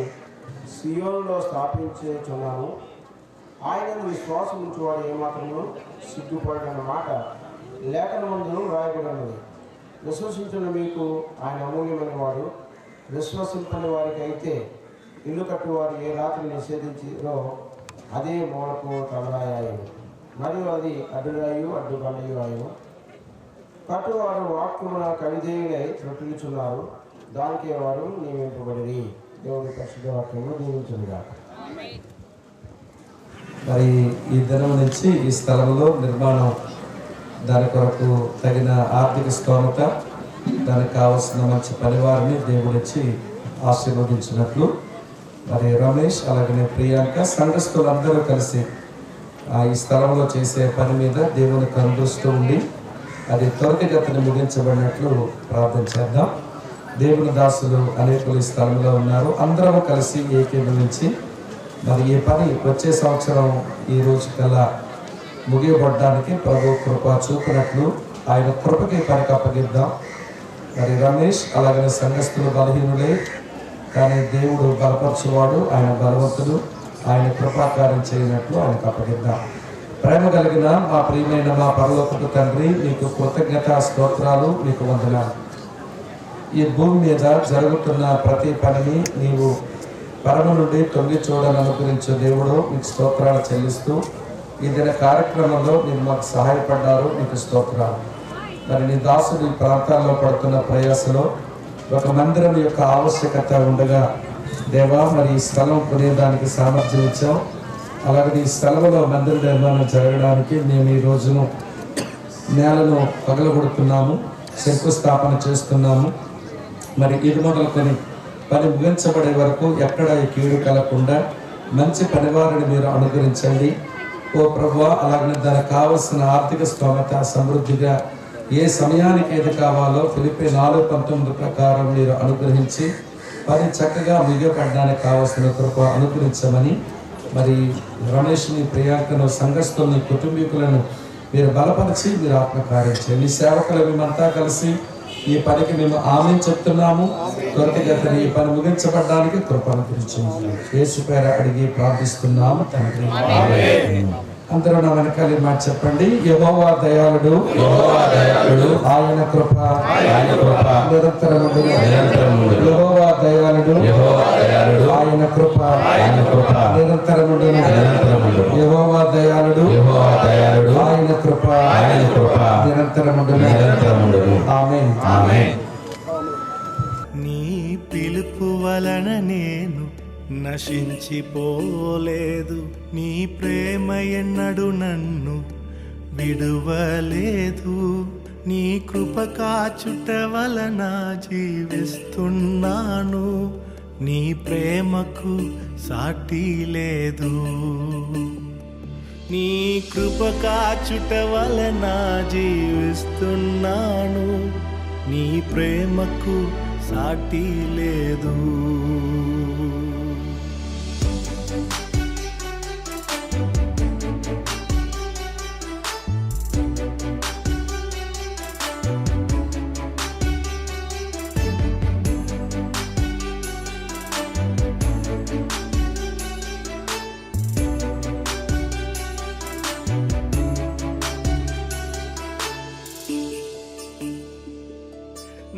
సియోనులో స్థాపించుచున్నాను. ఆయనను విశ్వాసం ఉంచువాడు ఏమాత్రము సిగ్గుపడన మాట లేఖనమందు రాయబడినది. విశ్వసించిన మీకు ఆయన అమూల్యమైన వాడు. విశ్వసింపని వారికి అయితే ఇల్లు కట్టువారు ఏ రాత్రి నిషేధించారో అదే మూలకు తలరాయాయి, మరియు అది అడ్డురాయు అడ్డుబండయు ఆయు. కట్టువారు వాక్యమున కవిదేయుడై త్రొట్టిల్చున్నారు, దానికి వారు నియమింపబడి. దేవుని పరిశుద్ధ వాక్యమును దీవించునుగా. మరి ఈ దినం నుంచి ఈ స్థలంలో నిర్మాణం, దాని కొరకు తగిన ఆర్థిక స్తోమత, దానికి కావలసిన మంచి పనివారిని దేవుడిచ్చి ఆశీర్వదించినట్లు మరి రమేష్ అలాగే ప్రియాంక సంఘస్థులందరూ కలిసి ఈ స్థలంలో చేసే పని మీద దేవుని కనుదృష్టి ఉండి అది త్వరితగతిని ముగించబడినట్లు ప్రార్థన చేద్దాం. దేవుని దాసులు అనేకులు ఈ స్థలంలో ఉన్నారు. అందరం కలిసి ఏకీభవించి మరి ఈ పని వచ్చే సంవత్సరం ఈ రోజు కల్లా ముగియబడడానికి ప్రభు కృప చూపినట్లు ఆయన కృపకి పనికి అప్పగిద్దాం. మరి రమేష్ అలాగే సంఘస్థులు బలహీనులే, కానీ దేవుడు బలపరచువాడు, ఆయన బలవంతుడు, ఆయన కృపాకారం చేయనట్లు ఆయనకు అప్పగిద్దాం. ప్రేమ కలిగిన మా ప్రియమైన మా పరలోకపు తండ్రి, మీకు కృతజ్ఞత స్తోత్రాలు, మీకు వందనాలు. ఈ భూమి మీద జరుగుతున్న ప్రతి పనిని నీవు పరమ నుండి తొంగి చూడాలని అనుగ్రహించే దేవుడు, మీకు స్తోత్రాలు చెల్లిస్తూ ఈ దిన కార్యక్రమంలో మీరు మాకు సహాయపడ్డారు, మీకు స్తోత్రాలు. మరి నీ దాసుడు ఈ ప్రాంతాల్లో పడుతున్న ప్రయాసలో ఒక మందిరం యొక్క ఆవశ్యకత ఉండగా దేవా, మరి ఈ స్థలం కొనేదానికి సామర్థ్యం ఇచ్చాం. అలాగే ఈ స్థలంలో మందిర నిర్మాణం జరగడానికి మేము ఈ రోజును నేలను పగలగొడుతున్నాము, శంకుస్థాపన చేస్తున్నాము. మరి ఇది మొదలుకొని పని ముగించబడే వరకు ఎక్కడ ఈ కీడు కలగకుండా మంచి పనివారిని మీరు అనుగ్రహించండి ఓ ప్రభువా. అలాగే దానికి కావలసిన ఆర్థిక స్తోమత సమృద్ధిగా ఏ సమయానికి ఏది కావాలో ఫిలిప్పీ 4:19 ప్రకారం మీరు అనుగ్రహించి పని చక్కగా ముగియపడడానికి కావలసిన కృప అనుగ్రహించమని, మరి రమేష్ని, ప్రియాంకను, సంఘస్థుల్ని, కుటుంబీకులను మీరు బలపరిచి మీరు ఆత్మకార్యం చేయండి. సేవకులు మేమంతా కలిసి ఈ పనికి మేము ఆమెను చెప్తున్నాము. త్వరితగతిని ఈ పని ముగించబడడానికి కృప అనుగ్రహించండి. యేసు పేర అడిగి ప్రార్థిస్తున్నాము తండ్రి. అందరూ నా వెనకాల మాట చెప్పండి. యెహోవా దయాళుడు, ఆయన కృప నిరంతరముండును. యెహోవా దయాళుడు, ఆయన కృప నిరంతరముండును. యెహోవా దయాళుడు, ఆయన కృప నిరంతరముండును. ఆమేన్. నీ పిలుపు వలన నేను నశించిపోలేదు, నీ ప్రేమ ఎన్నడు నన్ను విడువలేదు. నీ కృప కాచుట వలన జీవిస్తున్నాను, నీ ప్రేమకు సాటి లేదు. నీ కృప కాచుట వలన జీవిస్తున్నాను, నీ ప్రేమకు సాటి లేదు.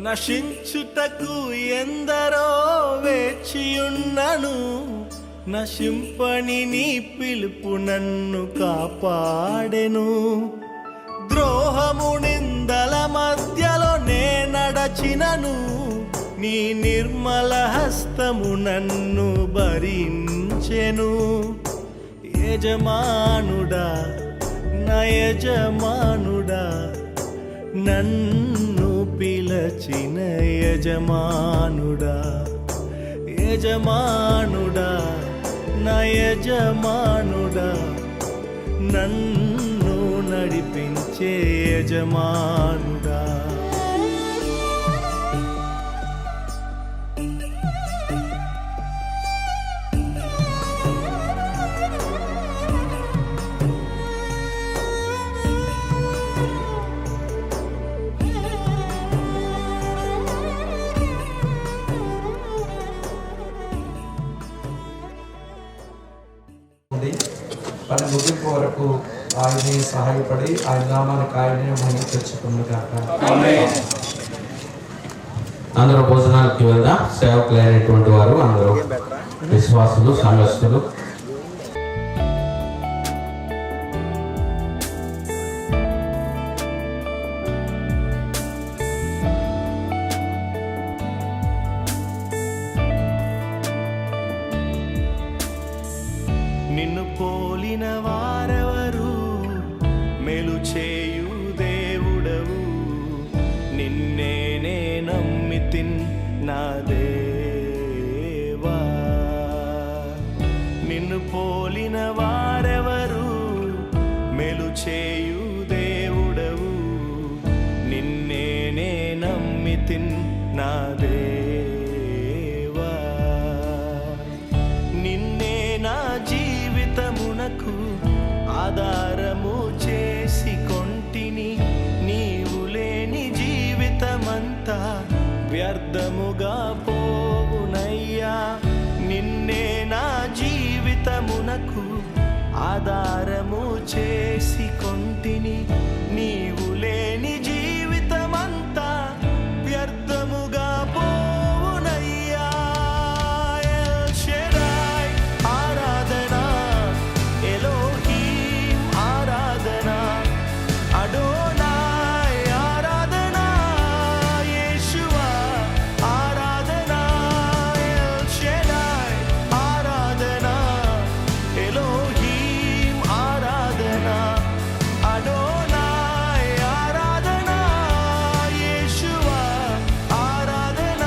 నశించుటకు ఎందరో వేచియున్నను, నశింపని నీ పిలుపు నన్ను కాపాడెను. ద్రోహము నిందల మధ్యలో నే నడచినను, నీ నిర్మల హస్తము నన్ను భరించెను. యజమానుడా నా యజమానుడా, నన్ను పిలచిన యజమానుడా, యజమానుడా నా యజమానుడా, నన్ను నడిపించే యజమానుడా. పని ముగింపు వరకు ఆయనే సహాయపడి ఆయన నామానికి ఆయనే మహిమ తెచ్చుకున్నగాక. అందరూ భోజనాలకి వెళ్దాం. సేవకులైనటువంటి వారు అందరూ విశ్వాసులు, సంఘస్థులు. నిన్ను పోలిన వారెవరు, మేలు చేయు దేవుడవు, నిన్నే నమ్మితిన్ నా దేవా. నిన్ను పోలిన వారెవరు, మేలు చేయు దేవుడవు, నిన్నే నమ్మితిన్ నా దేవా. నిన్నే నా జీవితమునకు ఆధారము చేసి కొంటిని, నీవు లేని జీవితమంతా వ్యర్థముగా పోవునయ్యా. నిన్నే నా జీవితమునకు ఆధారము చేసి కొంటిని, నీవు లేని జీవితమంతా వ్యర్థముగా పోవునయ్యా. ఎల్ షెడాయ్ ఆరాధన, ఎలోహీం ఆరాధన, అడోనాయ్ ఆరాధన, యేషువా ఆరాధన. ఎల్ షెడాయ్ ఆరాధన, ఎలోహీం ఆరాధన, అడోనాయ్ ఆరాధన, యేషువా ఆరాధన.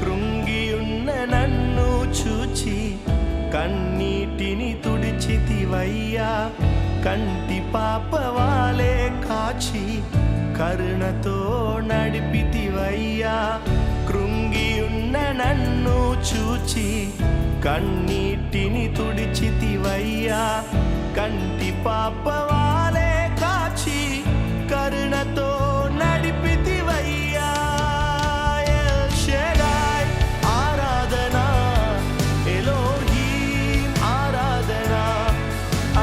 కృంగియున్న నన్ను చూచి కన్నీటిని తుడిచితివయ్యా. కంటి పాపవాలే కాచి కరుణతో నడిపితివయ్యా. కృంగియున్న నన్ను చూచి కన్నీటిని తుడిచితివయ్యా. కంటి పాపవాలే కాచి కరుణతో నడిపితివయ్యా. ఎల్ షెడాయ్ ఆరాధన, ఎలోహీం ఆరాధన,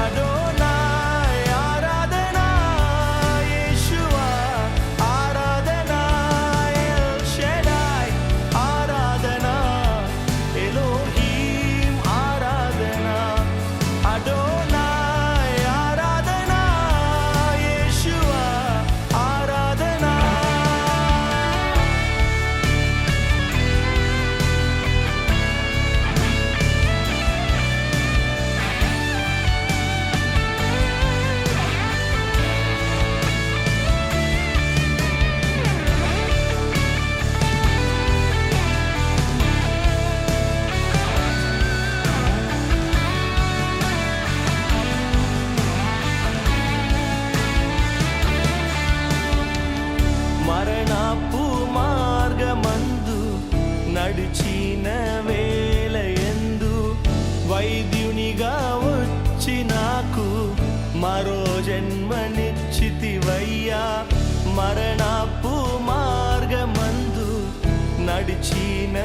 అడోనాయ్ ఆరాధన, యేషువా ఆరాధన. ఎల్ షెడాయ్ ఆరాధన, ఎలోహీం ఆరాధన, అడోనాయ్ ఆరాధన, మరణపు మార్గమందు నడిచిన